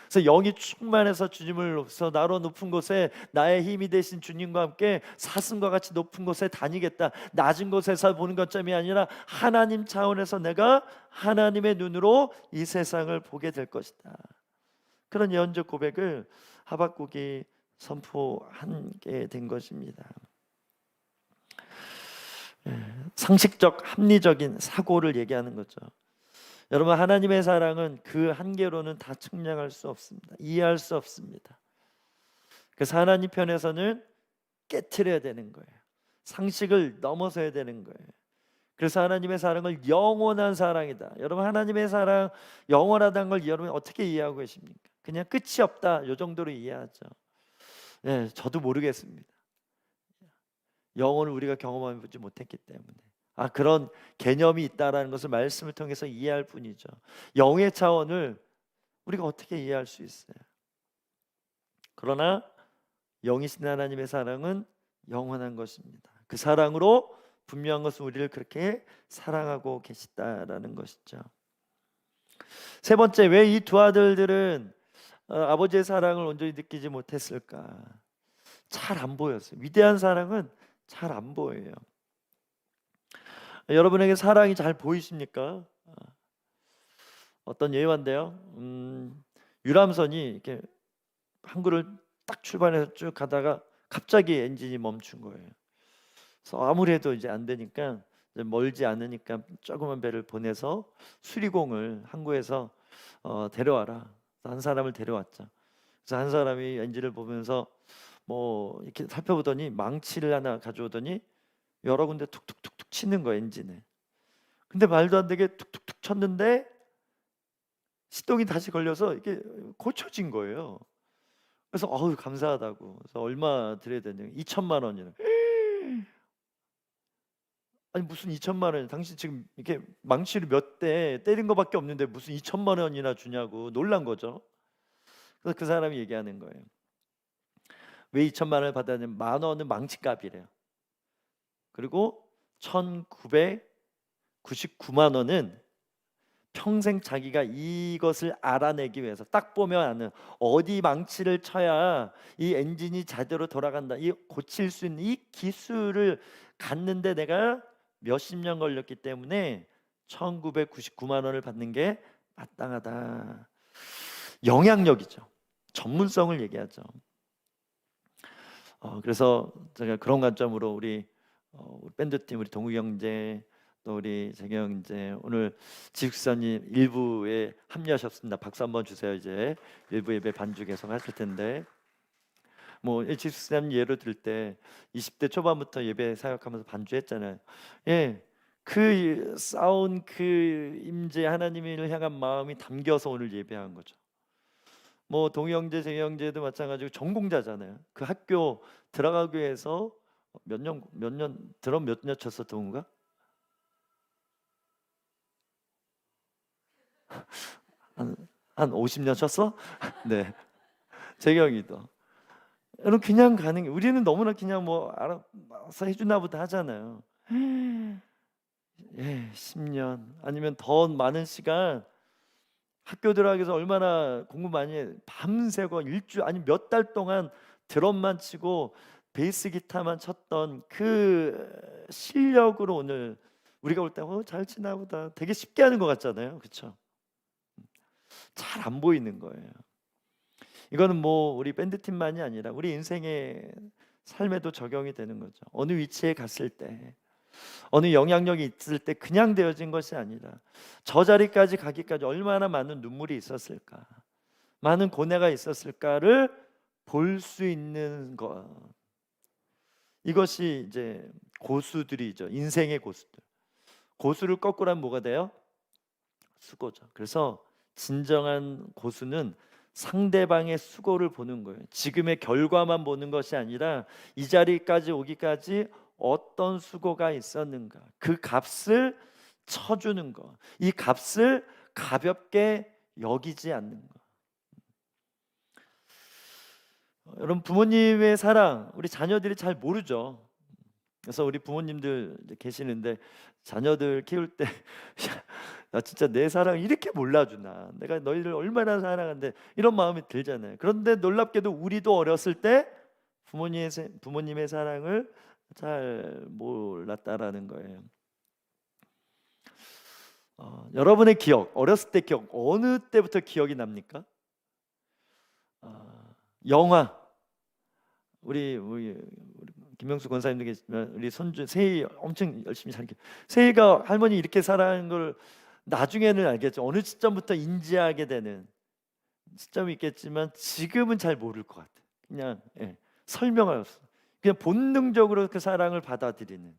그래서 영이 충만해서 주님으로서 나로 높은 곳에 나의 힘이 되신 주님과 함께 사슴과 같이 높은 곳에 다니겠다. 낮은 곳에서 보는 것점이 아니라 하나님 차원에서 내가 하나님의 눈으로 이 세상을 보게 될 것이다. 그런 예언적 고백을 하박국이 선포하게 된 것입니다. 상식적 합리적인 사고를 얘기하는 거죠. 여러분, 하나님의 사랑은 그 한계로는 다 측량할 수 없습니다. 이해할 수 없습니다. 그래서 하나님 편에서는 깨트려야 되는 거예요. 상식을 넘어서야 되는 거예요. 그래서 하나님의 사랑을 영원한 사랑이다. 여러분, 하나님의 사랑 영원하다는 걸 여러분 어떻게 이해하고 계십니까? 그냥 끝이 없다, 이 정도로 이해하죠. 네, 저도 모르겠습니다. 영혼을 우리가 경험해보지 못했기 때문에 그런 개념이 있다라는 것을 말씀을 통해서 이해할 뿐이죠. 영의 차원을 우리가 어떻게 이해할 수 있어요? 그러나 영이신 하나님의 사랑은 영원한 것입니다. 그 사랑으로 분명한 것은 우리를 그렇게 사랑하고 계시다라는 것이죠. 세 번째, 왜 이 두 아들들은 아버지의 사랑을 온전히 느끼지 못했을까? 잘 안 보였어요. 위대한 사랑은 잘 안 보여요. 여러분에게 사랑이 잘 보이십니까? 어떤 예화인데요. 유람선이 이렇게 항구를 딱 출발해서 쭉 가다가 갑자기 엔진이 멈춘 거예요. 그래서 아무리 해도 이제 안 되니까, 이제 멀지 않으니까 조그만 배를 보내서 수리공을 항구에서 데려와라. 한 사람을 데려왔죠. 그래서 한 사람이 엔진을 보면서 뭐 이렇게 살펴보더니 망치를 하나 가져오더니 여러 군데 툭툭툭툭 치는 거예요, 엔진에. 근데 말도 안 되게 툭툭툭 쳤는데 시동이 다시 걸려서 이게 고쳐진 거예요. 그래서 감사하다고. 그래서 얼마 드려야 되냐? 2천만 원이라. 아니 무슨 2천만 원? 당신 지금 이렇게 망치를 몇 대 때린 거밖에 없는데 무슨 2천만 원이나 주냐고 놀란 거죠. 그래서 그 사람이 얘기하는 거예요. 왜 2천만 원을 받았냐면 10,000원은 망치값이래요. 그리고 1,999만 원은 평생 자기가 이것을 알아내기 위해서 딱 보면 아는 어디 망치를 쳐야 이 엔진이 제대로 돌아간다, 이 고칠 수 있는 이 기술을 갖는데 내가 몇십 년 걸렸기 때문에 1,999만 원을 받는 게 마땅하다. 영향력이죠. 전문성을 얘기하죠. 그래서 제가 그런 관점으로 우리 밴드팀, 우리 동욱이 형제, 또 우리 재경 형제, 오늘 지숙사님 일부에 합류하셨습니다. 박수 한번 주세요. 이제 일부 예배 반주 계속 하실 텐데, 뭐 지숙사님 예로 들 때 20대 초반부터 예배 사역하면서 반주했잖아요. 예, 그 싸운 그 임재 하나님을 향한 마음이 담겨서 오늘 예배한 거죠. 뭐 동희 형제, 재경 형제도 마찬가지고 전공자잖아요. 그 학교 들어가기 위해서 몇 년 드럼 몇 년 쳤어, 동우가? 한 50년 쳤어? 네. 재경이도. 여러분 그냥 가는 게, 우리는 너무나 그냥 뭐 알아서 해주나 보다 하잖아요. 예, 10년 아니면 더 많은 시간 학교 들어가기 위해서 얼마나 공부 많이 해. 밤새고 일주 아니 몇 달 동안 드럼만 치고 베이스 기타만 쳤던 그 실력으로 오늘 우리가 볼 때 잘 치나 보다 되게 쉽게 하는 것 같잖아요. 그렇죠? 잘 안 보이는 거예요. 이거는 뭐 우리 밴드팀만이 아니라 우리 인생의 삶에도 적용이 되는 거죠. 어느 위치에 갔을 때, 어느 영향력이 있을 때 그냥 되어진 것이 아니라 저 자리까지 가기까지 얼마나 많은 눈물이 있었을까, 많은 고뇌가 있었을까를 볼 수 있는 것. 이것이 이제 고수들이죠. 인생의 고수들. 고수를 거꾸로 하면 뭐가 돼요? 수고죠. 그래서 진정한 고수는 상대방의 수고를 보는 거예요. 지금의 결과만 보는 것이 아니라 이 자리까지 오기까지 어떤 수고가 있었는가, 그 값을 쳐주는 것, 이 값을 가볍게 여기지 않는 것. 여러분, 부모님의 사랑 우리 자녀들이 잘 모르죠. 그래서 우리 부모님들 계시는데 자녀들 키울 때 나 진짜 내 사랑 이렇게 몰라주나, 내가 너희를 얼마나 사랑하는데, 이런 마음이 들잖아요. 그런데 놀랍게도 우리도 어렸을 때 부모님의 사랑을 잘 몰랐다라는 거예요. 여러분의 기억, 어렸을 때 기억, 어느 때부터 기억이 납니까? 영화, 우리 김명수 권사님도 계시지만 우리 손주 세희 엄청 열심히 살게. 세희가 할머니 이렇게 살아가는 걸 나중에는 알겠죠. 어느 시점부터 인지하게 되는 시점이 있겠지만 지금은 잘 모를 것 같아요. 그냥 설명할 수, 그냥 본능적으로 그 사랑을 받아들이는.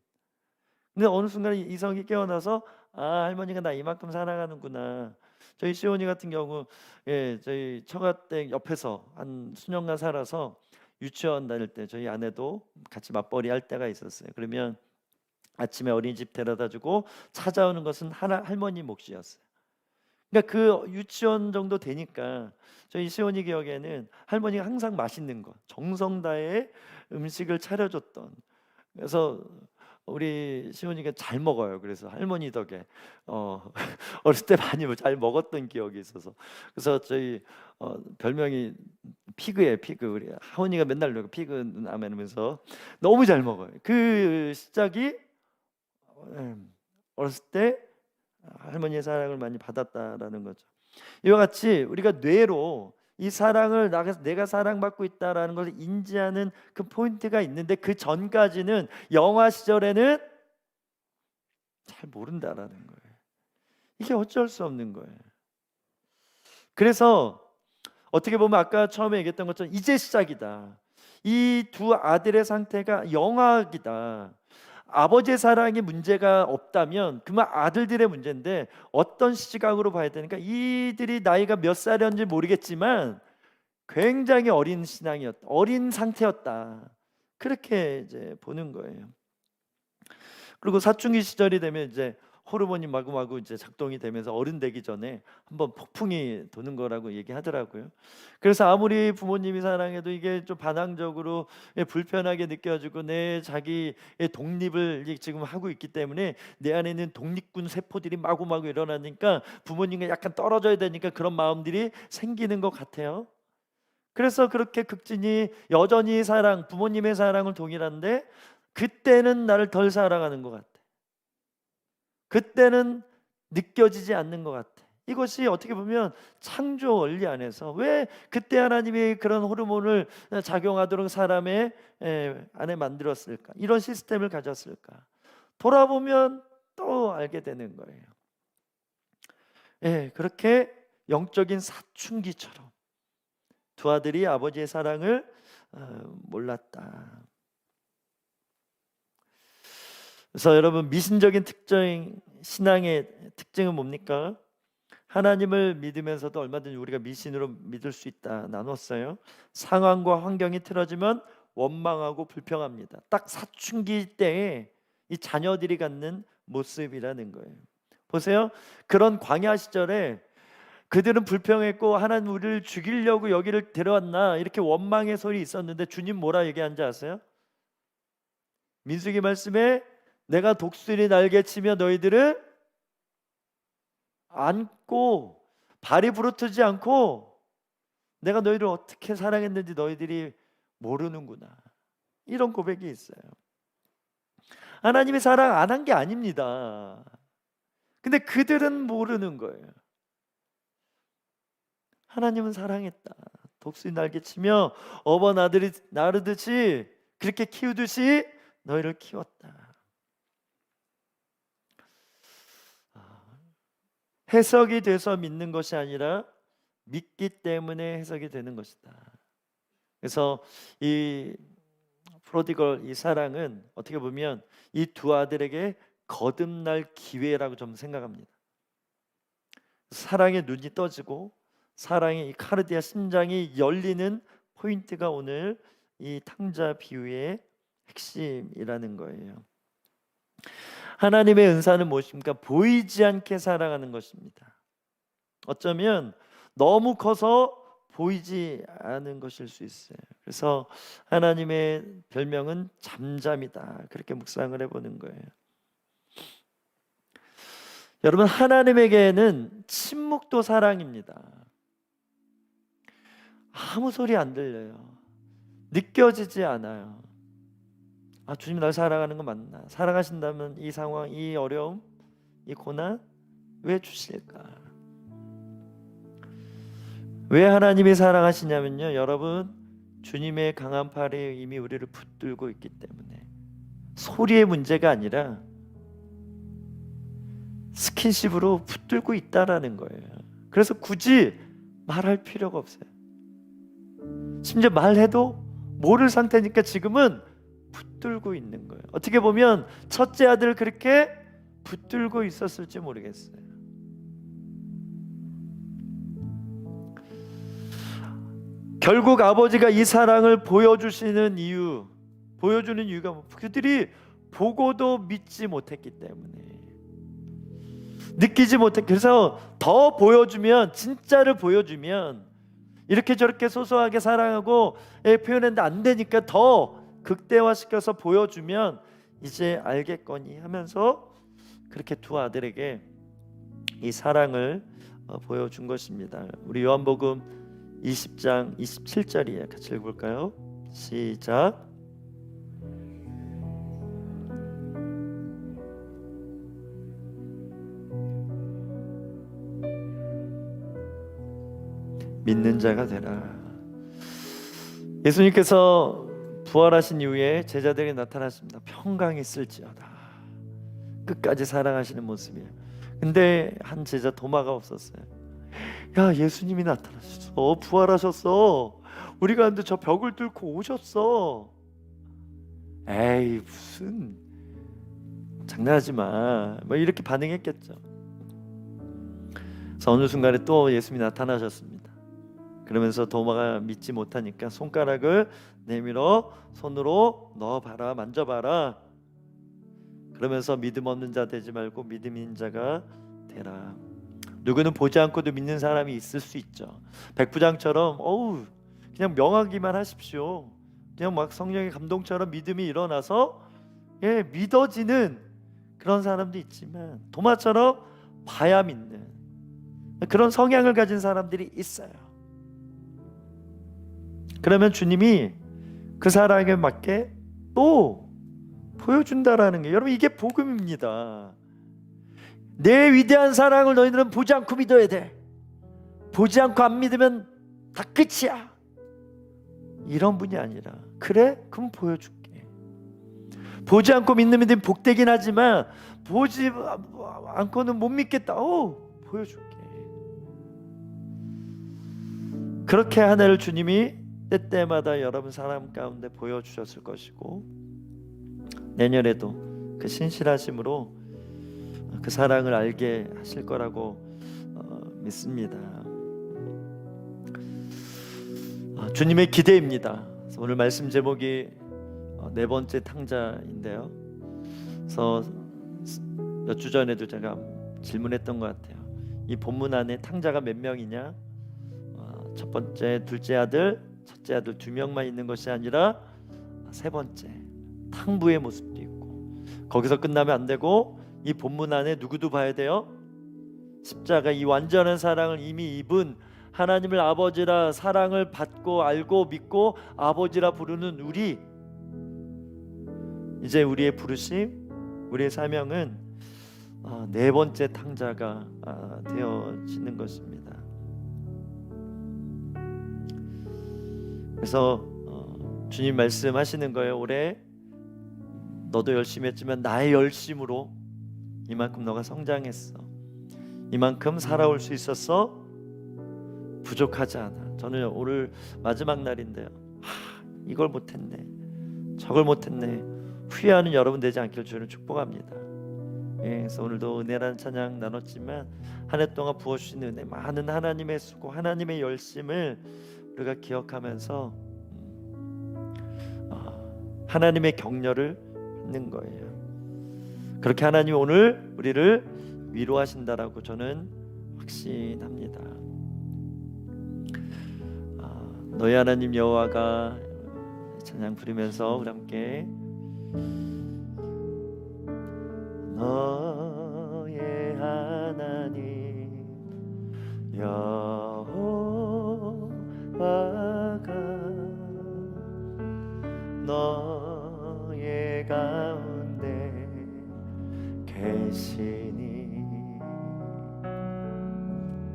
근데 어느 순간 이성이 깨어나서 할머니가 나 이만큼 사랑하는구나. 저희 시온이 같은 경우 저희 처가댁 옆에서 한 수년간 살아서 유치원 다닐 때 저희 아내도 같이 맞벌이 할 때가 있었어요. 그러면 아침에 어린이집 데려다주고 찾아오는 것은 할머니 몫이었어요. 그러니까 그 유치원 정도 되니까 저희 시온이 기억에는 할머니가 항상 맛있는 거, 정성 다해 음식을 차려줬던. 그래서 우리 시온이가 잘 먹어요. 그래서 할머니 덕에 어렸을 때 많이 잘 먹었던 기억이 있어서. 그래서 저희 별명이 피그예요. 피그. 우리 하원이가 맨날 피그 누나면서 너무 잘 먹어요. 그 시작이 어렸을 때 할머니의 사랑을 많이 받았다라는 거죠. 이와 같이 우리가 뇌로 이 사랑을 내가 사랑받고 있다라는 것을 인지하는 그 포인트가 있는데, 그 전까지는 영화 시절에는 잘 모른다라는 거예요. 이게 어쩔 수 없는 거예요. 그래서 어떻게 보면 아까 처음에 얘기했던 것처럼 이제 시작이다. 이 두 아들의 상태가 영화기다. 아버지의 사랑이 문제가 없다면 그만 아들들의 문제인데, 어떤 시각으로 봐야 되니까 이들이 나이가 몇 살이었는지 모르겠지만 굉장히 어린 신앙이었다, 어린 상태였다, 그렇게 이제 보는 거예요. 그리고 사춘기 시절이 되면 이제 호르몬이 마구마구 이제 작동이 되면서 어른 되기 전에 한번 폭풍이 도는 거라고 얘기하더라고요. 그래서 아무리 부모님이 사랑해도 이게 좀 반항적으로 불편하게 느껴지고 내 자기의 독립을 지금 하고 있기 때문에 내 안에 있는 독립군 세포들이 마구마구 일어나니까 부모님과 약간 떨어져야 되니까 그런 마음들이 생기는 것 같아요. 그래서 그렇게 극진히 여전히 부모님의 사랑을 동일한데 그때는 나를 덜 사랑하는 것 같아. 그때는 느껴지지 않는 것 같아. 이것이 어떻게 보면 창조 원리 안에서 왜 그때 하나님이 그런 호르몬을 작용하도록 사람의 안에 만들었을까? 이런 시스템을 가졌을까? 돌아보면 또 알게 되는 거예요. 그렇게 영적인 사춘기처럼 두 아들이 아버지의 사랑을 몰랐다. 그래서 여러분, 미신적인 신앙의 특징은 뭡니까? 하나님을 믿으면서도 얼마든지 우리가 미신으로 믿을 수 있다 나눴어요. 상황과 환경이 틀어지면 원망하고 불평합니다. 딱 사춘기 때에 이 자녀들이 갖는 모습이라는 거예요. 보세요. 그런 광야 시절에 그들은 불평했고 하나님 우리를 죽이려고 여기를 데려왔나, 이렇게 원망의 소리 있었는데 주님 뭐라 얘기한지 아세요? 민수기 말씀에 내가 독수리 날개치며 너희들을 안고 발이 부르트지 않고 내가 너희를 어떻게 사랑했는지 너희들이 모르는구나, 이런 고백이 있어요. 하나님이 사랑 안 한 게 아닙니다. 근데 그들은 모르는 거예요. 하나님은 사랑했다. 독수리 날개치며 어번 아들이 나르듯이 그렇게 키우듯이 너희를 키웠다. 해석이 돼서 믿는 것이 아니라 믿기 때문에 해석이 되는 것이다. 그래서 이 프로디걸, 이 사랑은 어떻게 보면 이 두 아들에게 거듭날 기회라고 좀 생각합니다. 사랑의 눈이 떠지고 사랑의 이 카르디아 심장이 열리는 포인트가 오늘 이 탕자 비유의 핵심이라는 거예요. 하나님의 은사는 무엇입니까? 보이지 않게 사랑하는 것입니다. 어쩌면 너무 커서 보이지 않은 것일 수 있어요. 그래서 하나님의 별명은 잠잠이다, 그렇게 묵상을 해보는 거예요. 여러분, 하나님에게는 침묵도 사랑입니다. 아무 소리 안 들려요. 느껴지지 않아요. 주님 날 사랑하는 거 맞나? 사랑하신다면 이 상황, 이 어려움, 이 고난 왜 주실까? 왜 하나님이 사랑하시냐면요, 여러분, 주님의 강한 팔이 이미 우리를 붙들고 있기 때문에. 소리의 문제가 아니라 스킨십으로 붙들고 있다라는 거예요. 그래서 굳이 말할 필요가 없어요. 심지어 말해도 모를 상태니까 지금은 붙들고 있는 거예요. 어떻게 보면 첫째 아들을 그렇게 붙들고 있었을지 모르겠어요. 결국 아버지가 이 사랑을 보여주는 이유가 뭐, 그들이 보고도 믿지 못했기 때문에, 느끼지 못했. 그래서 더 보여주면, 진짜를 보여주면, 이렇게 저렇게 소소하게 사랑하고 표현했는데 안 되니까 더 극대화시켜서 보여주면 이제 알겠거니 하면서 그렇게 두 아들에게 이 사랑을 보여준 것입니다. 우리 요한복음 20장 27절이에요. 같이 읽어볼까요? 시작. 믿는 자가 되라. 예수님께서 부활하신 이후에 제자들에게 나타났습니다. 평강이 있을지어다. 끝까지 사랑하시는 모습이에요. 근데 한 제자 도마가 없었어요. 야, 예수님이 나타나셨어. 부활하셨어. 우리가 근데 저 벽을 뚫고 오셨어. 에이, 무슨, 장난하지 마. 뭐 이렇게 반응했겠죠. 그래서 어느 순간에 또 예수님이 나타나셨습니다. 그러면서 도마가 믿지 못하니까 손가락을 내밀어 손으로 넣어봐라, 만져봐라. 그러면서 믿음 없는 자 되지 말고 믿음 있는 자가 되라. 누구는 보지 않고도 믿는 사람이 있을 수 있죠. 백부장처럼 그냥 명하기만 하십시오. 그냥 막 성령의 감동처럼 믿음이 일어나서 믿어지는 그런 사람도 있지만, 도마처럼 봐야 믿는 그런 성향을 가진 사람들이 있어요. 그러면 주님이 그 사람에게 맞게 또 보여준다라는 게, 여러분, 이게 복음입니다. 내 위대한 사랑을 너희들은 보지 않고 믿어야 돼. 보지 않고 안 믿으면 다 끝이야. 이런 분이 아니라, 그래? 그럼 보여줄게. 보지 않고 믿는 믿음이 복되긴 하지만 보지 않고는 못 믿겠다. 보여줄게. 그렇게 하나를 주님이 때때마다 여러분 사람 가운데 보여주셨을 것이고, 내년에도 그 신실하심으로 그 사랑을 알게 하실 거라고 믿습니다. 주님의 기대입니다. 오늘 말씀 제목이 네 번째 탕자인데요. 그래서 몇 주 전에도 제가 질문했던 것 같아요. 이 본문 안에 탕자가 몇 명이냐? 첫 번째, 둘째 아들, 첫째 아들 2명만 있는 것이 아니라 세 번째 탕부의 모습도 있고, 거기서 끝나면 안 되고 이 본문 안에 누구도 봐야 돼요? 십자가, 이 완전한 사랑을 이미 입은, 하나님을 아버지라 사랑을 받고 알고 믿고 아버지라 부르는 우리, 이제 우리의 부르심, 우리의 사명은 네 번째 탕자가 되어지는 것입니다. 그래서 주님 말씀하시는 거예요. 올해 너도 열심히 했지만 나의 열심으로 이만큼 너가 성장했어. 이만큼 살아올 수 있었어. 부족하지 않아. 저는 오늘 마지막 날인데요, 이걸 못했네, 저걸 못했네, 후회하는 여러분 되지 않기를 주는 축복합니다. 그래서 오늘도 은혜라는 찬양 나눴지만 한 해 동안 부어주신 은혜, 많은 하나님의 수고, 하나님의 열심을 우리가 기억하면서 하나님의 격려를 받는 거예요. 그렇게 하나님이 오늘 우리를 위로하신다라고 저는 확신합니다. 너희 하나님 여호와가 찬양 부르면서 우리 함께 너의 하나님 여호와가 너의 가운데 계시니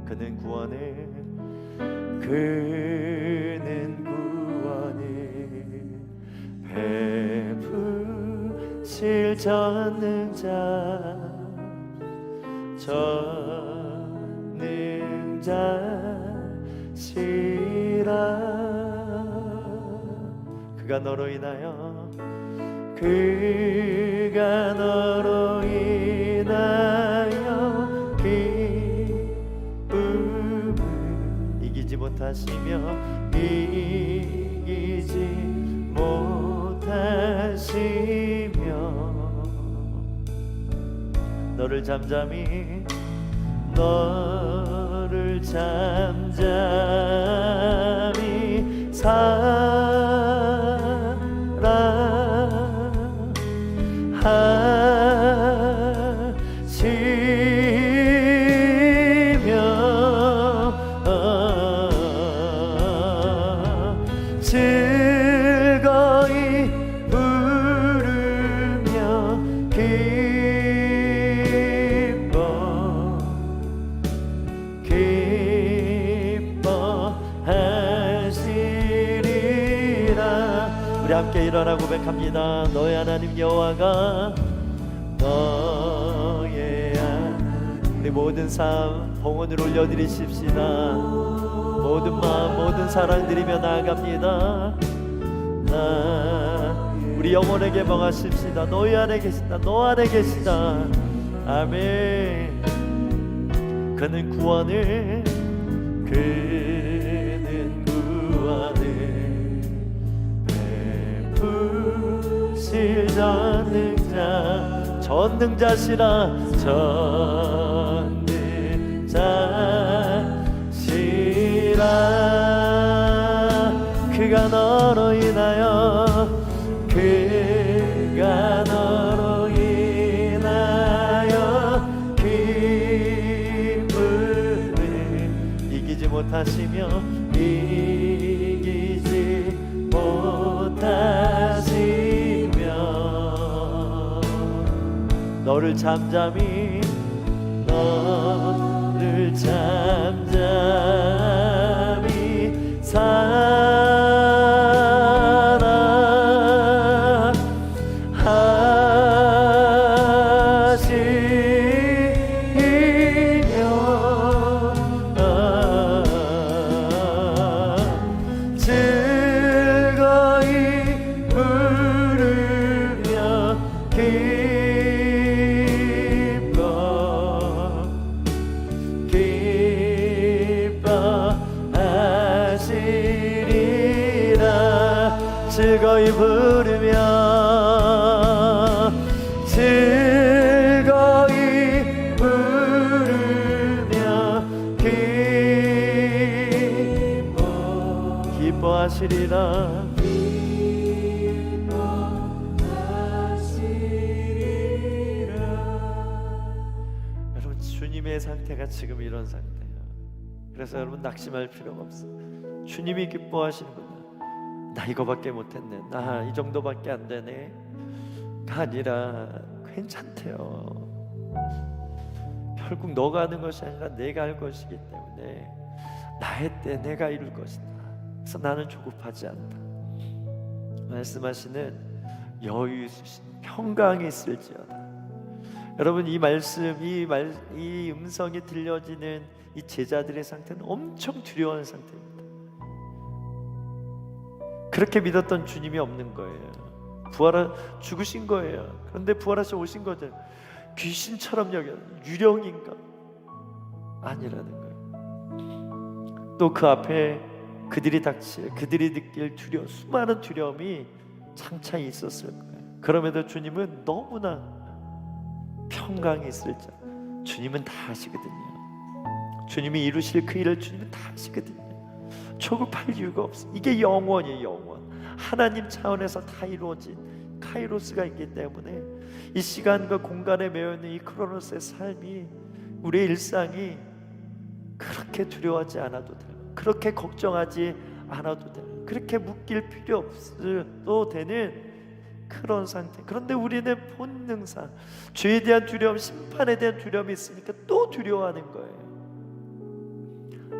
그는 구원을 베푸실 전능자시라. 그가 너로 인하여 기쁨을 이기지 못하시며 너를 잠잠히 즐거이 부르며 기뻐하시리라. 우리 함께 일어나 고백합니다. 너의 하나님 여호와가 너의 하나님. 우리 모든 삶 봉헌을 올려드리십시다. 모든 마음 모든 사랑 드리며 나아갑니다. 우리 영혼의 개방하십시다. 너희 안에 계시다. 너 안에 계시다. 아멘. 그는 구원을 베푸실 전능자시라. 그가 너로 인하여 기쁨을 이기지 못하시며 너를 잠잠히 즐거이 부르며 기뻐하시리라. 즐거이 부르며 기뻐하시리라. 여러분 주님의 상태가 지금 이런 상태예요. 그래서 여러분 낙심할 필요가 없어요. 주님이 기뻐하시는구나. 나 이거밖에 못했네. 나 이 정도밖에 안 되네. 가 아니라 괜찮대요. 결국 너가 하는 것이 아니라 내가 할 것이기 때문에 나의 때 내가 이룰 것이다. 그래서 나는 조급하지 않다. 말씀하시는 여유 있으신 평강이 있을지어다. 여러분 이 말씀, 이 음성이 들려지는 이 제자들의 상태는 엄청 두려운 상태입니다. 그렇게 믿었던 주님이 없는 거예요. 죽으신 거예요. 그런데 부활하셔 오신 거죠. 귀신처럼 여겨 유령인가? 아니라는 거예요. 또 그 앞에 그들이 느낄 수많은 두려움이 창차에 있었을 거예요. 그럼에도 주님은 너무나 평강이 있을 자, 주님은 다 아시거든요. 주님이 이루실 그 일을 주님은 다 아시거든요. 조급할 이유가 없어요. 이게 영원이에요. 영원. 하나님 차원에서 다 이루어진 카이로스가 있기 때문에 이 시간과 공간에 매여있는 이 크로노스의 삶이, 우리의 일상이 그렇게 두려워하지 않아도 돼요. 그렇게 걱정하지 않아도 돼요. 그렇게 묶일 필요 없어도 되는 그런 상태. 그런데 우리는 본능상 죄에 대한 두려움, 심판에 대한 두려움이 있으니까 또 두려워하는 거예요.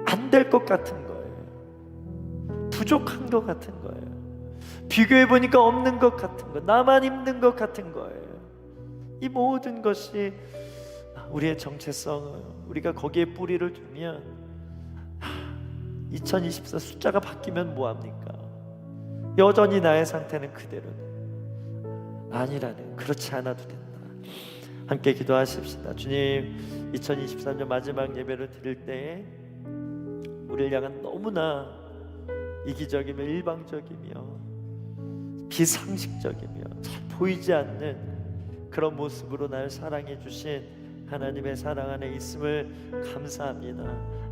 안 될 것 같은 거예요. 부족한 것 같은 거예요. 비교해보니까 없는 것 같은 거, 나만 힘든 것 같은 거예요. 이 모든 것이 우리의 정체성을, 우리가 거기에 뿌리를 두면 2024 숫자가 바뀌면 뭐합니까? 여전히 나의 상태는 그대로네. 아니라네. 그렇지 않아도 된다. 함께 기도하십시다. 주님, 2023년 마지막 예배를 드릴 때 우리를 향한 너무나 이기적이며 일방적이며 비상식적이며 잘 보이지 않는 그런 모습으로 날 사랑해 주신 하나님의 사랑 안에 있음을 감사합니다.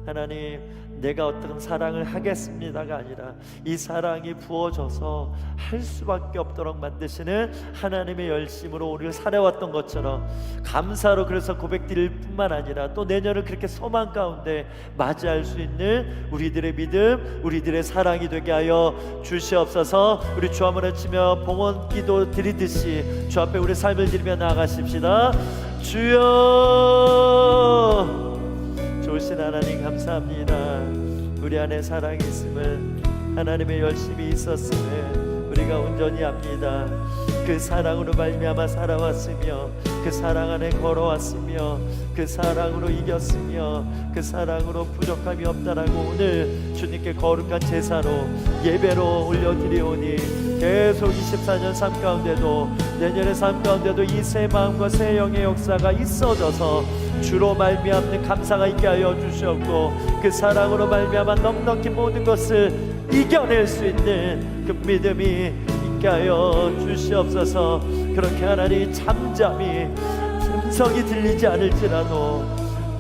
하나님, 내가 어떤 사랑을 하겠습니다가 아니라 이 사랑이 부어져서 할 수밖에 없도록 만드시는 하나님의 열심으로 우리를 살아왔던 것처럼 감사로 그래서 고백드릴 뿐만 아니라 또 내년을 그렇게 소망 가운데 맞이할 수 있는 우리들의 믿음, 우리들의 사랑이 되게 하여 주시옵소서. 우리 주 한번 외치며 봉헌 기도 드리듯이 주 앞에 우리 삶을 드리며 나아가십시다. 주여, 좋으신 하나님 감사합니다. 우리 안에 사랑이 있음을, 하나님의 열심이 있었음을 우리가 온전히 압니다. 그 사랑으로 말미암아 살아왔으며 그 사랑 안에 걸어왔으며 그 사랑으로 이겼으며 그 사랑으로 부족함이 없다라고 오늘 주님께 거룩한 제사로 예배로 올려드리오니 계속 24년 삶 가운데도 내년의 삶 가운데도 이 새 마음과 새 영의 역사가 있어져서 주로 말미암는 감사가 있게 하여 주시옵고 그 사랑으로 말미암아 넉넉히 모든 것을 이겨낼 수 있는 그 믿음이 있게 하여 주시옵소서. 그렇게 하나님 잠잠히 음성이 들리지 않을지라도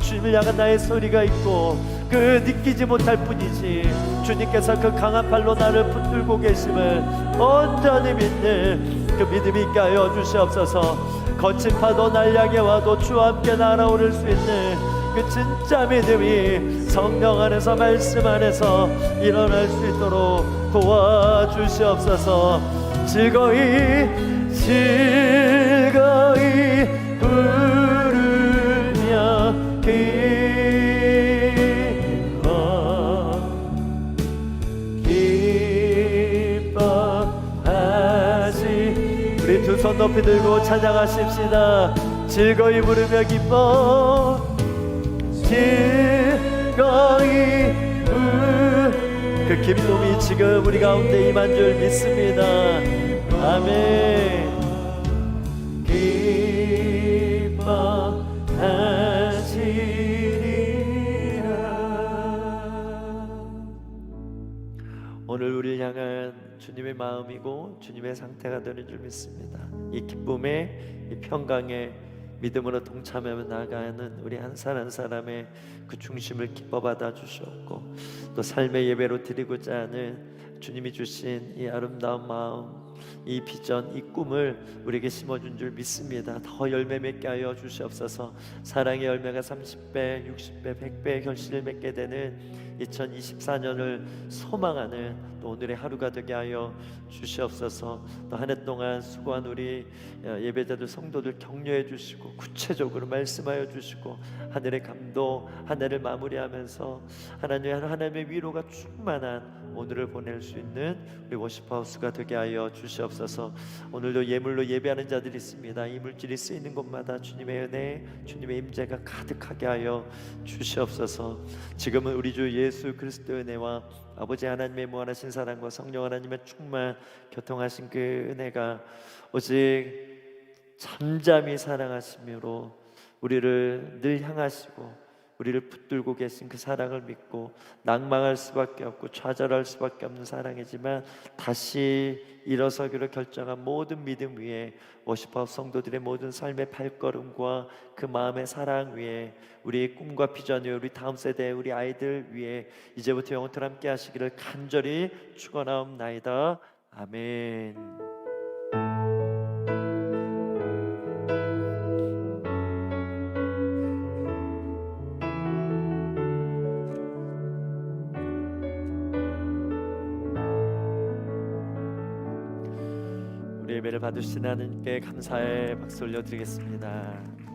주님을 향한 나의 소리가 있고 그 느끼지 못할 뿐이지 주님께서 그 강한 팔로 나를 붙들고 계심을 온전히 믿는 그 믿음이 있게 하여 주시옵소서. 거친 파도 날 향해 와도 주와 함께 날아오를 수 있는 그 진짜 믿음이 성령 안에서 말씀 안에서 일어날 수 있도록 도와주시옵소서. 즐거이 즐거이 부르며 기뻐하시. 우리 두 손 높이 들고 찬양하십시다. 즐거이 부르며 기뻐 즐거이 그 기쁨이 지금 우리 가운데 임한 줄 믿습니다. 아멘. 오늘 우리를 향한 주님의 마음이고 주님의 상태가 되는 줄 믿습니다. 이 기쁨에, 이 평강에 믿음으로 동참하며 나아가는 우리 한 사람 한 사람의 그 중심을 기뻐 받아 주셨고 또 삶의 예배로 드리고자 하는 주님이 주신 이 아름다운 마음, 이 비전, 이 꿈을 우리에게 심어준 줄 믿습니다. 더 열매 맺게 하여 주시옵소서. 사랑의 열매가 30배, 60배, 100배의 결실을 맺게 되는 2024년을 소망하는 또 오늘의 하루가 되게 하여 주시옵소서. 또 한 해 동안 수고한 우리 예배자들 성도들 격려해 주시고 구체적으로 말씀하여 주시고 하늘의 감동, 한 해를 마무리하면서 하나님의 위로가 충만한 오늘을 보낼 수 있는 우리 워시프하우스가 되게 하여 주시옵소서. 오늘도 예물로 예배하는 자들이 있습니다. 이 물질이 쓰이는 곳마다 주님의 은혜, 주님의 임재가 가득하게 하여 주시옵소서. 지금은 우리 주 예수 그리스도의 은혜와 아버지 하나님의 무한하신 사랑과 성령 하나님의 충만 교통하신 그 은혜가 오직 잠잠히 사랑하심으로 우리를 늘 향하시고 우리를 붙들고 계신 그 사랑을 믿고 낭망할 수밖에 없고 좌절할 수밖에 없는 사랑이지만 다시 일어서기로 결정한 모든 믿음 위에 워시퍼 성도들의 모든 삶의 발걸음과 그 마음의 사랑 위에 우리의 꿈과 비전 위에 우리 다음 세대 우리 아이들 위에 이제부터 영원토록 함께 하시기를 간절히 축원하옵나이다. 아멘. 우리 예배를 받으신 하나님께 감사의 박수 올려드리겠습니다.